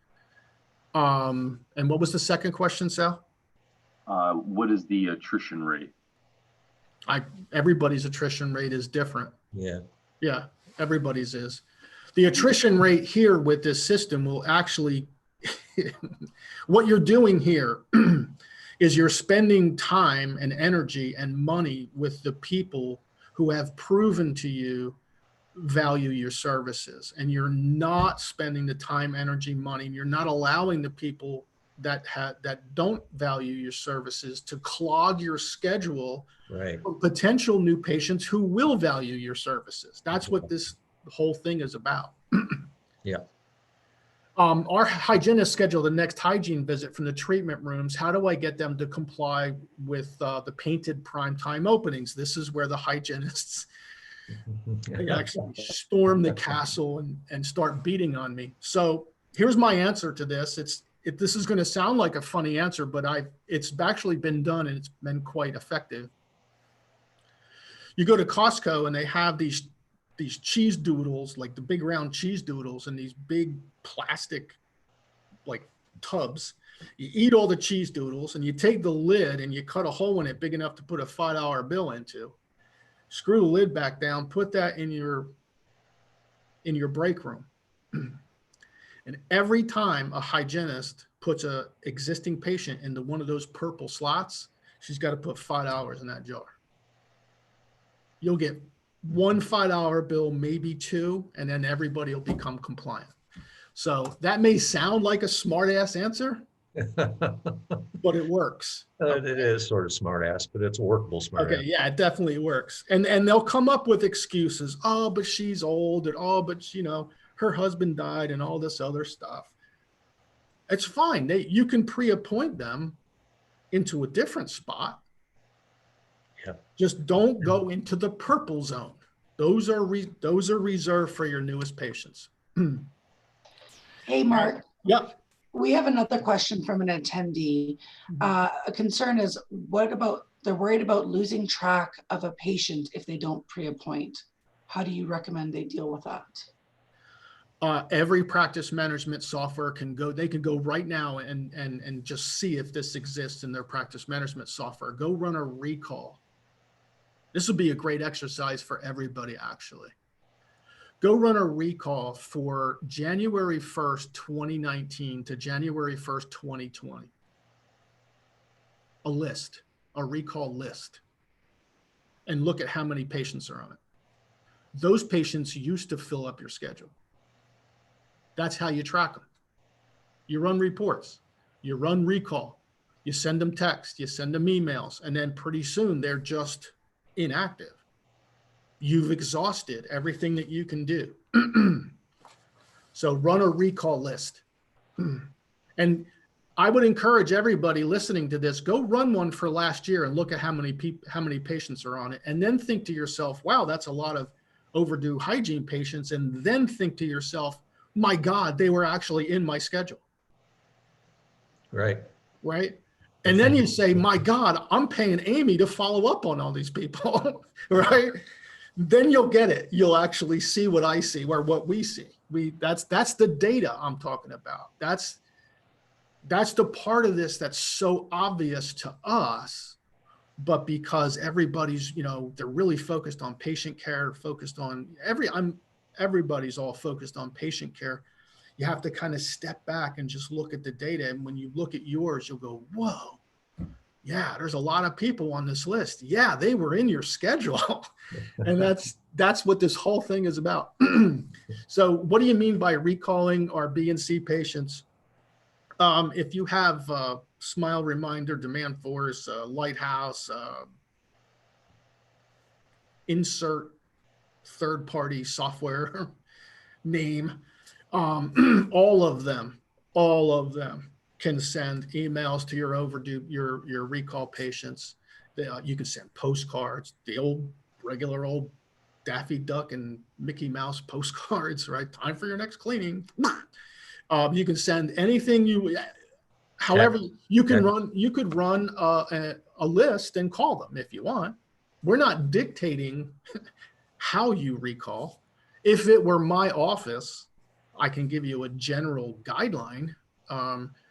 [SPEAKER 1] And what was the second question, Sal?
[SPEAKER 3] What is the attrition rate?
[SPEAKER 1] Everybody's attrition rate is different.
[SPEAKER 4] Yeah.
[SPEAKER 1] Yeah, everybody's is. The attrition rate here with this system will actually, what you're doing here is you're spending time and energy and money with the people who have proven to you value your services, and you're not spending the time, energy, money, and you're not allowing the people that don't value your services to clog your schedule
[SPEAKER 4] Right.
[SPEAKER 1] for potential new patients who will value your services. That's what this whole thing is about.
[SPEAKER 4] Yeah.
[SPEAKER 1] Our hygienists schedule the next hygiene visit from the treatment rooms. How do I get them to comply with the painted primetime openings? This is where the hygienists actually storm the castle and start beating on me. So here's my answer to this. This is going to sound like a funny answer, but it's actually been done and it's been quite effective. You go to Costco and they have these cheese doodles, like the big round cheese doodles, in these big plastic like tubs. You eat all the cheese doodles and you take the lid and you cut a hole in it big enough to put a $5 bill into. Screw the lid back down, put that in your break room. And every time a hygienist puts a existing patient into one of those purple slots, she's got to put $5 in that jar. You'll get one $5 bill, maybe two, and then everybody will become compliant. So that may sound like a smart ass answer, but it works.
[SPEAKER 4] It is sort of smart ass, but it's a workable smart ass.
[SPEAKER 1] Okay, yeah, it definitely works. And they'll come up with excuses. Oh, but she's old, and oh, but her husband died, and all this other stuff. It's fine. You can pre-appoint them into a different spot.
[SPEAKER 4] Yeah.
[SPEAKER 1] Just don't go into the purple zone. Those are reserved for your newest patients.
[SPEAKER 2] Hey, Mark.
[SPEAKER 1] Yep.
[SPEAKER 2] We have another question from an attendee. A concern is, what about, they're worried about losing track of a patient if they don't pre-appoint. How do you recommend they deal with that?
[SPEAKER 1] Every practice management software can go right now and just see if this exists in their practice management software. Go run a recall. This would be a great exercise for everybody, actually. Go run a recall for January 1st, 2019 to January 1st, 2020. A recall list. And look at how many patients are on it. Those patients used to fill up your schedule. That's how you track them. You run reports, you run recall, you send them text, you send them emails, and then pretty soon they're just inactive. You've exhausted everything that you can do. So run a recall list. And I would encourage everybody listening to this, go run one for last year and look at how many patients are on it. And then think to yourself, wow, that's a lot of overdue hygiene patients. And then think to yourself, my God, they were actually in my schedule.
[SPEAKER 4] Right.
[SPEAKER 1] Right. And then you say, my God, I'm paying Amy to follow up on all these people. Right. Then you'll get it. You'll actually see what I see, or what we see. That's the data I'm talking about. That's the part of this that's so obvious to us, but because everybody's, they're really focused on patient care, focused on everybody's all focused on patient care. You have to kind of step back and just look at the data. And when you look at yours, you'll go, whoa, yeah, there's a lot of people on this list. Yeah, they were in your schedule. And that's what this whole thing is about. So what do you mean by recalling our B and C patients? If you have Smile Reminder, Demand Force, Lighthouse, insert third-party software name, all of them can send emails to your overdue, your recall patients. You can send postcards, the regular old Daffy Duck and Mickey Mouse postcards, right? Time for your next cleaning. You can send anything however you could run a list and call them if you want. We're not dictating how you recall. If it were my office, I can give you a general guideline.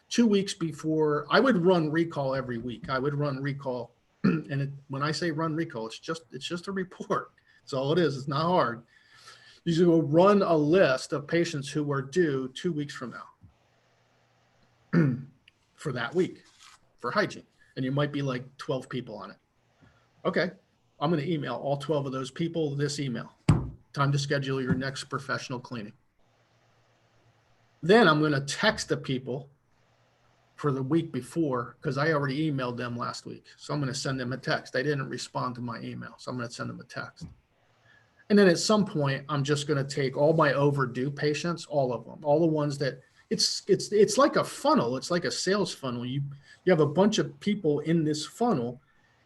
[SPEAKER 1] 2 weeks before, I would run recall every week. I would run recall, and when I say run recall, it's just a report. That's all it is. It's not hard. You should go run a list of patients who are due 2 weeks from now for that week for hygiene, and you might be like 12 people on it. Okay, I'm going to email all 12 of those people this email. time to schedule your next professional cleaning. Then I'm going to text the people for the week before, because I already emailed them last week. So I'm going to send them a text. They didn't respond to my email, so I'm going to send them a text. And then at some point, I'm just going to take all my overdue patients, all of them, all the ones that it's like a funnel. It's like a sales funnel. You have a bunch of people in this funnel,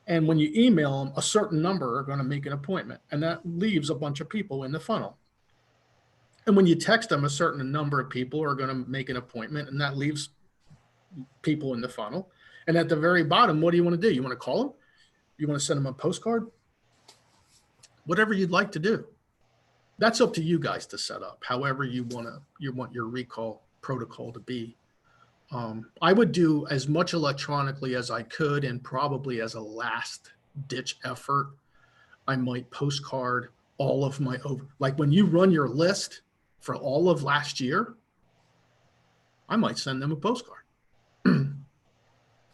[SPEAKER 1] and when you email them, a certain number are going to make an appointment, and that leaves a bunch of people in the funnel. And when you text them, a certain number of people are going to make an appointment, and that leaves people in the funnel. And at the very bottom, what do you want to do? You want to call them? You want to send them a postcard? Whatever you'd like to do. That's up to you guys to set up, however you want your recall protocol to be. I would do as much electronically as I could, and probably as a last ditch effort, I might postcard all of my like when you run your list for all of last year, I might send them a postcard.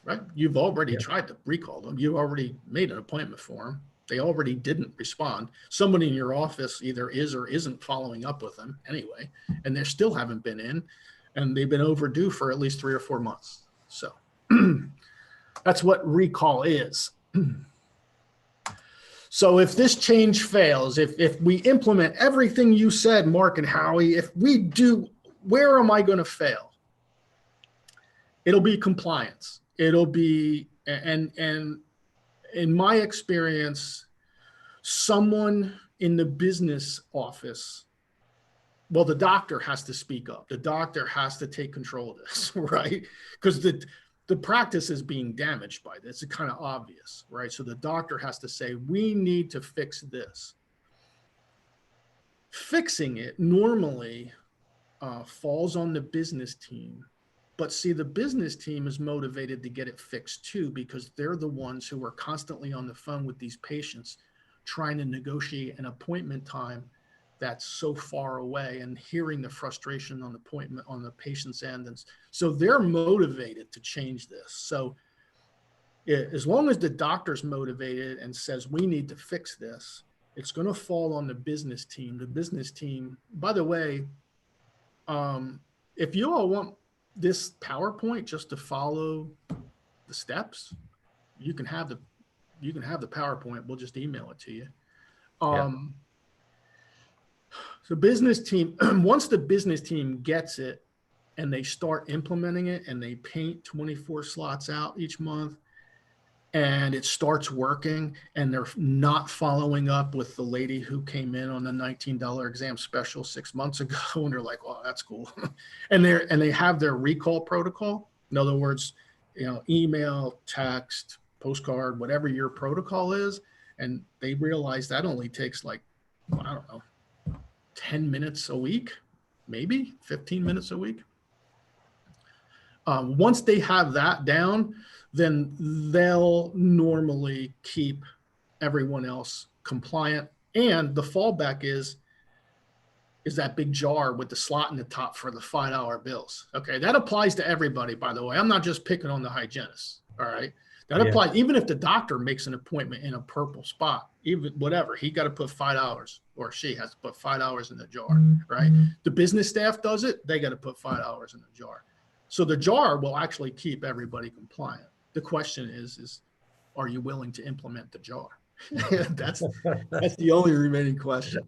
[SPEAKER 1] Right? You've already tried to recall them. You already made an appointment for them. They already didn't respond. Somebody in your office either is or isn't following up with them anyway, and they still haven't been in, and they've been overdue for at least 3 or 4 months. So that's what recall is. So if this change fails, if we implement everything you said, Mark and Howie, if we do, where am I going to fail? It'll be compliance. It'll be, and in my experience, someone in the business office, well, the doctor has to speak up. The doctor has to take control of this, right? Because the practice is being damaged by this. It's kind of obvious, right? So the doctor has to say, we need to fix this. Fixing it normally falls on the business team. But see, the business team is motivated to get it fixed too, because they're the ones who are constantly on the phone with these patients trying to negotiate an appointment time that's so far away, and hearing the frustration on the patient's end. And so they're motivated to change this. So as long as the doctor's motivated and says, we need to fix this, it's going to fall on the business team. The business team, by the way, if you all want this PowerPoint just to follow the steps, you can have the PowerPoint. We'll just email it to you. So business team, once the business team gets it and they start implementing it, and they paint 24 slots out each month, and it starts working, and they're not following up with the lady who came in on the $19 exam special 6 months ago, and they're like, well, that's cool. and they have their recall protocol. In other words, email, text, postcard, whatever your protocol is. And they realize that only takes like, I don't know, 10 minutes a week, maybe 15 minutes a week. Once they have that down, then they'll normally keep everyone else compliant. And the fallback is that big jar with the slot in the top for the $5 bills. Okay, that applies to everybody, by the way. I'm not just picking on the hygienists, all right? That applies, even if the doctor makes an appointment in a purple spot, even whatever, he got to put $5, or she has to put $5 in the jar, right? The business staff does it, they got to put $5 in the jar. So the jar will actually keep everybody compliant. The question is are you willing to implement the jar? That's the only remaining question.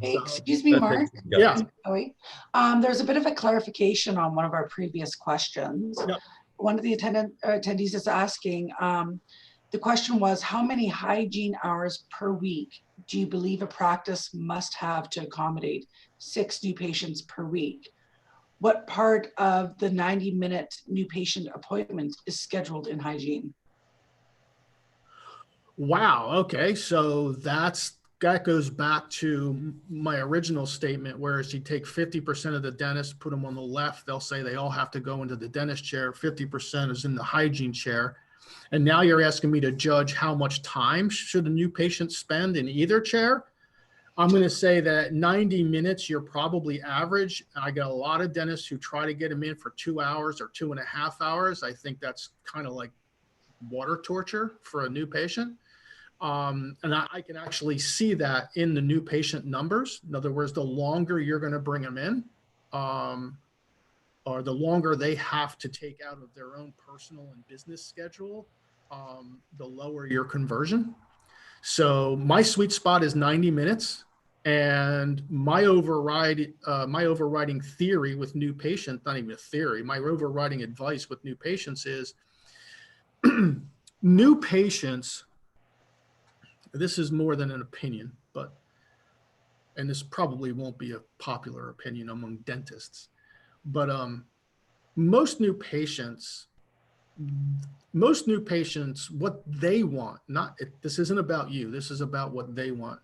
[SPEAKER 2] Hey, excuse me, Mark.
[SPEAKER 1] Yeah.
[SPEAKER 2] There's a bit of a clarification on one of our previous questions.
[SPEAKER 1] Yep.
[SPEAKER 2] One of the attendees is asking, the question was, how many hygiene hours per week do you believe a practice must have to accommodate 6 new patients per week? What part of the 90-minute new patient appointment is scheduled in hygiene?
[SPEAKER 1] Wow. Okay. So that goes back to my original statement, whereas you take 50% of the dentists, put them on the left, they'll say they all have to go into the dentist chair. 50% is in the hygiene chair. And now you're asking me to judge how much time should a new patient spend in either chair. I'm going to say that 90 minutes, you're probably average. I got a lot of dentists who try to get them in for 2 hours or 2.5 hours. I think that's kind of like water torture for a new patient. And I can actually see that in the new patient numbers. In other words, the longer you're going to bring them in, or the longer they have to take out of their own personal and business schedule, the lower your conversion. So my sweet spot is 90 minutes. And my overriding theory with new patients, not even a theory, my overriding advice with new patients is new patients, this is more than an opinion, but, and this probably won't be a popular opinion among dentists, but most new patients, what they want, this isn't about you, this is about what they want.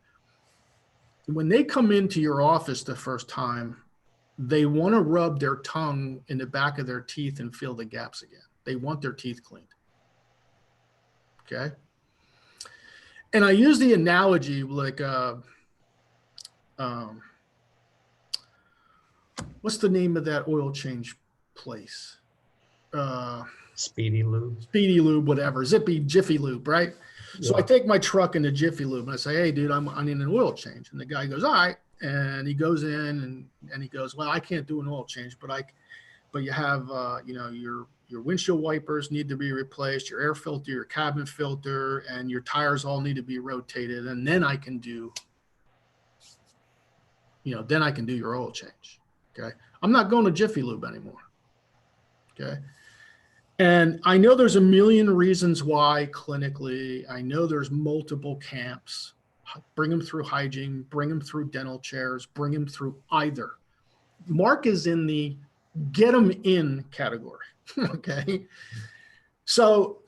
[SPEAKER 1] When they come into your office the first time, they want to rub their tongue in the back of their teeth and fill the gaps again. They want their teeth cleaned. Okay. And I use the analogy like, what's the name of that oil change place?
[SPEAKER 4] Speedy Lube.
[SPEAKER 1] Speedy Lube, whatever, Jiffy Lube, right? So I take my truck into Jiffy Lube and I say, hey, dude, I need an oil change. And the guy goes, all right. And he goes in and he goes, well, I can't do an oil change, but you have, your windshield wipers need to be replaced, your air filter, your cabin filter, and your tires all need to be rotated. And then I can do, your oil change. Okay. I'm not going to Jiffy Lube anymore. Okay. And I know there's a million reasons why clinically. I know there's multiple camps. Bring them through hygiene, bring them through dental chairs, bring them through either. Mark is in the get them in category. Okay. So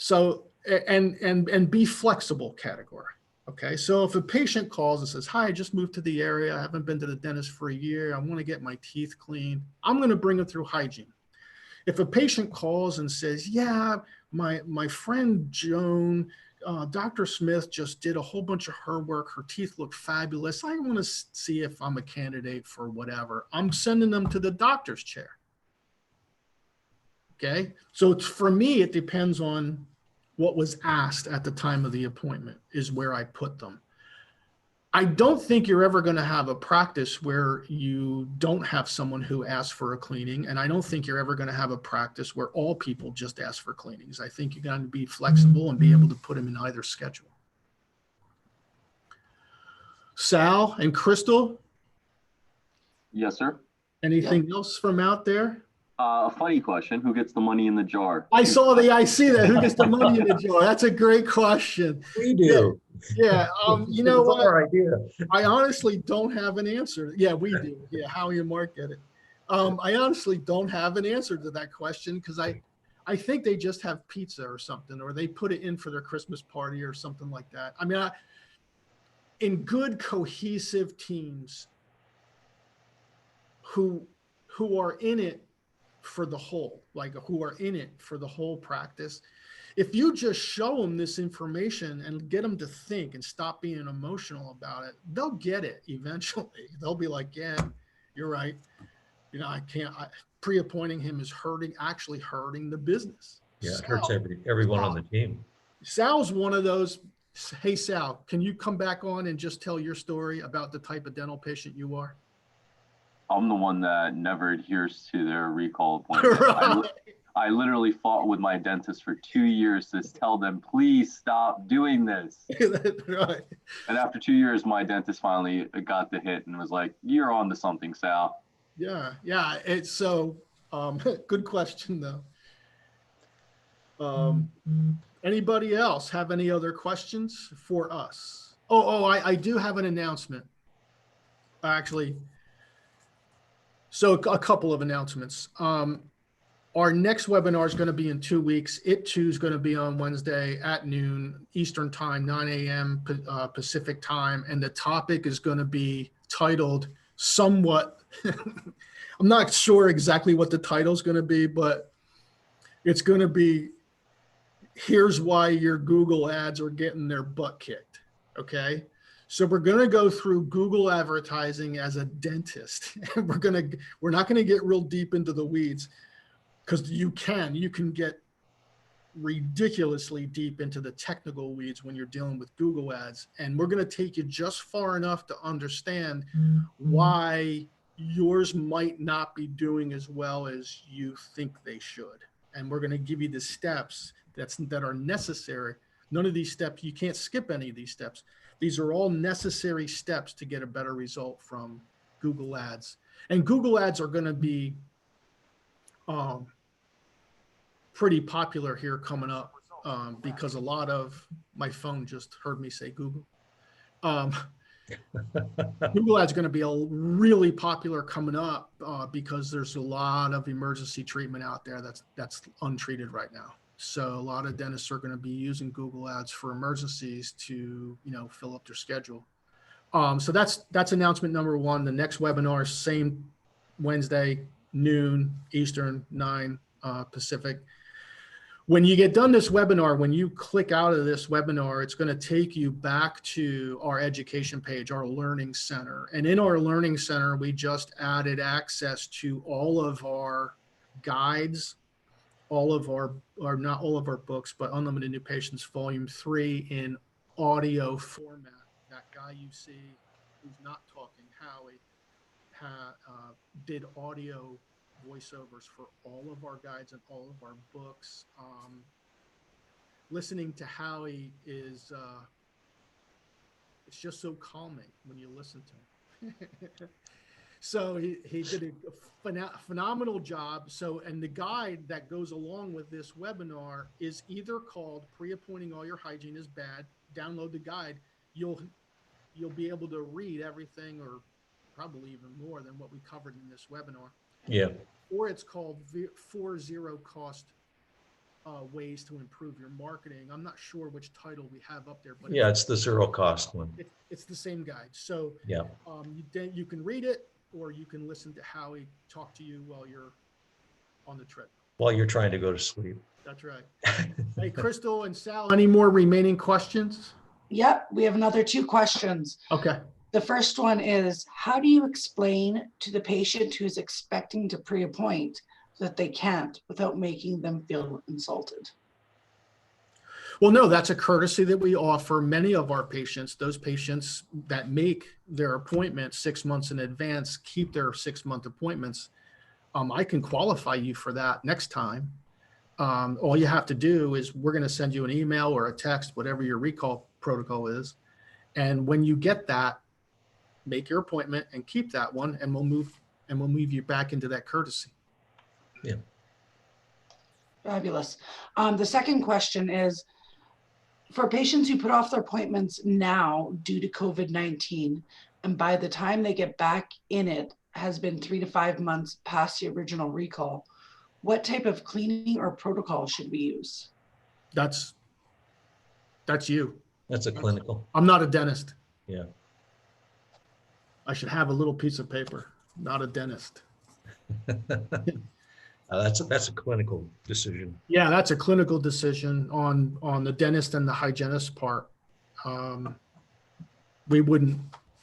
[SPEAKER 1] and be flexible category. Okay. So if a patient calls and says, hi, I just moved to the area, I haven't been to the dentist for a year, I want to get my teeth cleaned, I'm going to bring them through hygiene. If a patient calls and says, yeah, my friend Joan, Dr. Smith just did a whole bunch of her work, her teeth look fabulous, I want to see if I'm a candidate for whatever, I'm sending them to the doctor's chair. Okay. So for me, it depends on what was asked at the time of the appointment is where I put them. I don't think you're ever going to have a practice where you don't have someone who asks for a cleaning. And I don't think you're ever going to have a practice where all people just ask for cleanings. I think you're going to be flexible and be able to put them in either schedule. Sal and Crystal?
[SPEAKER 3] Yes, sir.
[SPEAKER 1] Anything else from out there?
[SPEAKER 3] A funny question. Who gets the money in the jar?
[SPEAKER 1] I see that. Who gets the money in the jar? That's a great question.
[SPEAKER 4] We do.
[SPEAKER 1] Yeah. You know
[SPEAKER 4] It's
[SPEAKER 1] what?
[SPEAKER 4] our idea.
[SPEAKER 1] I honestly don't have an answer. Yeah, we do. Yeah, Howie and Mark get it. I honestly don't have an answer to that question because I think they just have pizza or something, or they put it in for their Christmas party or something like that. I mean, in good cohesive teams who are in it for the whole, like who are in it for the whole practice, if you just show them this information and get them to think and stop being emotional about it, they'll get it eventually. They'll be like, yeah, you're right. Pre-appointing him is actually hurting the business.
[SPEAKER 4] Yeah, it hurts everyone on the team.
[SPEAKER 1] Sal's one of those. Hey, Sal, can you come back on and just tell your story about the type of dental patient you are?
[SPEAKER 3] I'm the one that never adheres to their recall appointment.
[SPEAKER 1] Right.
[SPEAKER 3] I literally fought with my dentist for 2 years to tell them, please stop doing this.
[SPEAKER 1] Right.
[SPEAKER 3] And after 2 years, my dentist finally got the hit and was like, you're on to something, Sal.
[SPEAKER 1] Yeah. It's so good question though. Anybody else have any other questions for us? I do have an announcement. Actually, so a couple of announcements. Our next webinar is going to be in 2 weeks. It too is going to be on Wednesday at noon Eastern time, 9 a.m. Pacific time. And the topic is going to be titled somewhat, I'm not sure exactly what the title is going to be, but it's going to be, here's why your Google ads are getting their butt kicked. Okay. So we're going to go through Google advertising as a dentist. And we're not going to get real deep into the weeds because you can get ridiculously deep into the technical weeds when you're dealing with Google ads. And we're going to take you just far enough to understand why yours might not be doing as well as you think they should. And we're going to give you the steps that are necessary. None of these steps, you can't skip any of these steps. These are all necessary steps to get a better result from Google ads. And Google ads are going to be pretty popular here coming up because a lot of my phone just heard me say Google. Google ads are going to be really popular coming up because there's a lot of emergency treatment out there that's untreated right now. So a lot of dentists are going to be using Google ads for emergencies to, fill up their schedule. So that's announcement number one. The next webinar, same Wednesday, noon Eastern, 9 Pacific. When you get done this webinar, when you click out of this webinar, it's going to take you back to our education page, our learning center. And in our learning center, we just added access to all of our guides, all of our, or not all of our books, but Unlimited New Patients Volume 3 in audio format. That guy you see who's not talking, Howie, did audio voiceovers for all of our guides and all of our books. Listening to Howie is it's just so calming when you listen to him. So he did a phenomenal job. So, and the guide that goes along with this webinar is either called Pre-Appointing All Your Hygiene is Bad. Download the guide. You'll be able to read everything, or probably even more than what we covered in this webinar.
[SPEAKER 4] Yeah.
[SPEAKER 1] Or it's called 4 zero cost ways to improve your marketing. I'm not sure which title we have up there, but
[SPEAKER 4] Yeah, it's the zero cost one.
[SPEAKER 1] It's the same guide. So
[SPEAKER 4] yeah,
[SPEAKER 1] you can read it, or you can listen to Howie talk to you while you're on the trip.
[SPEAKER 4] While you're trying to go to sleep.
[SPEAKER 1] That's right. Hey, Crystal and Sal, any more remaining questions?
[SPEAKER 2] Yep, we have another 2 questions.
[SPEAKER 1] Okay.
[SPEAKER 2] The first one is, how do you explain to the patient who's expecting to pre-appoint that they can't without making them feel insulted?
[SPEAKER 1] Well, no, that's a courtesy that we offer many of our patients. Those patients that make their appointment 6 months in advance, keep their 6-month appointments. I can qualify you for that next time. All you have to do is we're going to send you an email or a text, whatever your recall protocol is. And when you get that, make your appointment and keep that one, and we'll move you back into that courtesy.
[SPEAKER 4] Yeah.
[SPEAKER 2] Fabulous. The second question is, for patients who put off their appointments now due to COVID-19, and by the time they get back in it has been 3 to 5 months past the original recall, what type of cleaning or protocol should we use?
[SPEAKER 1] That's you.
[SPEAKER 4] That's a clinical.
[SPEAKER 1] I'm not a dentist.
[SPEAKER 4] Yeah.
[SPEAKER 1] I should have a little piece of paper. Not a dentist.
[SPEAKER 4] That's a clinical decision.
[SPEAKER 1] Yeah, that's a clinical decision on the dentist and the hygienist part. We wouldn't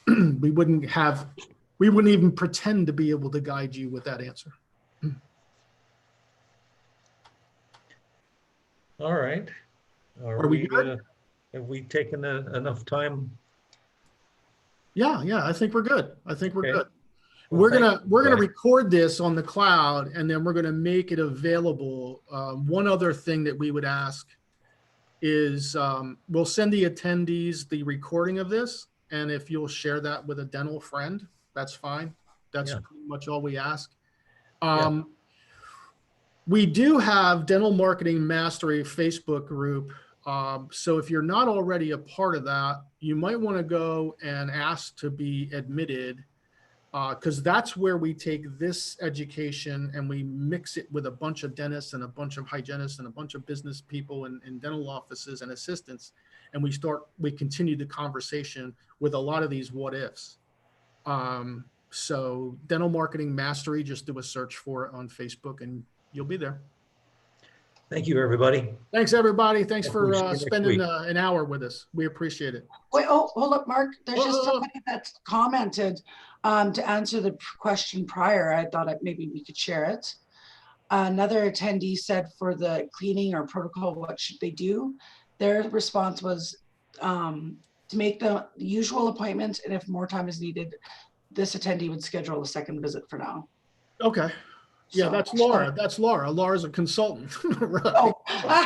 [SPEAKER 1] even pretend to be able to guide you with that answer.
[SPEAKER 4] All right.
[SPEAKER 1] Are we good?
[SPEAKER 4] Have we taken enough time?
[SPEAKER 1] Yeah, I think we're good. I think we're
[SPEAKER 4] Okay.
[SPEAKER 1] good.
[SPEAKER 4] Well,
[SPEAKER 1] We're gonna record this on the cloud, and then we're gonna make it available. One other thing that we would ask is we'll send the attendees the recording of this, and if you'll share that with a dental friend, that's fine. That's pretty much all we ask. We do have Dental Marketing Mastery Facebook group. So if you're not already a part of that, you might want to go and ask to be admitted, because that's where we take this education and we mix it with a bunch of dentists and a bunch of hygienists and a bunch of business people in dental offices and assistants. And we continue the conversation with a lot of these what ifs. So Dental Marketing Mastery, just do a search for it on Facebook and you'll be there.
[SPEAKER 4] Thank you, everybody.
[SPEAKER 1] Thanks, everybody. Thanks for
[SPEAKER 4] Appreciate it.
[SPEAKER 1] spending an hour with us. We appreciate it.
[SPEAKER 2] Wait, oh, hold up, Mark. There's just somebody that's commented to answer the question prior. I thought maybe we could share it. Another attendee said for the cleaning or protocol, what should they do? Their response was to make the usual appointment, and if more time is needed, this attendee would schedule a second visit for now.
[SPEAKER 1] Okay. Yeah,
[SPEAKER 2] So-
[SPEAKER 1] that's Laura. That's Laura. Laura's a consultant. Right.
[SPEAKER 2] Oh,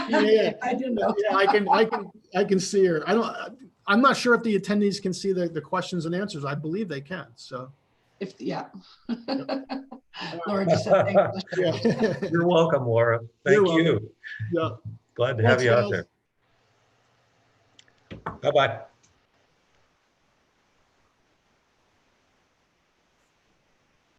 [SPEAKER 1] Yeah.
[SPEAKER 2] I didn't know.
[SPEAKER 1] Yeah, I can see her. I'm not sure if the attendees can see the questions and answers. I believe they can, so.
[SPEAKER 2] Yeah. Laura just said thank you.
[SPEAKER 1] Yeah.
[SPEAKER 4] You're welcome, Laura.
[SPEAKER 1] You're
[SPEAKER 4] Thank you.
[SPEAKER 1] Yeah.
[SPEAKER 4] Glad to have
[SPEAKER 1] Thanks,
[SPEAKER 4] you out
[SPEAKER 1] guys.
[SPEAKER 4] there. Bye-bye.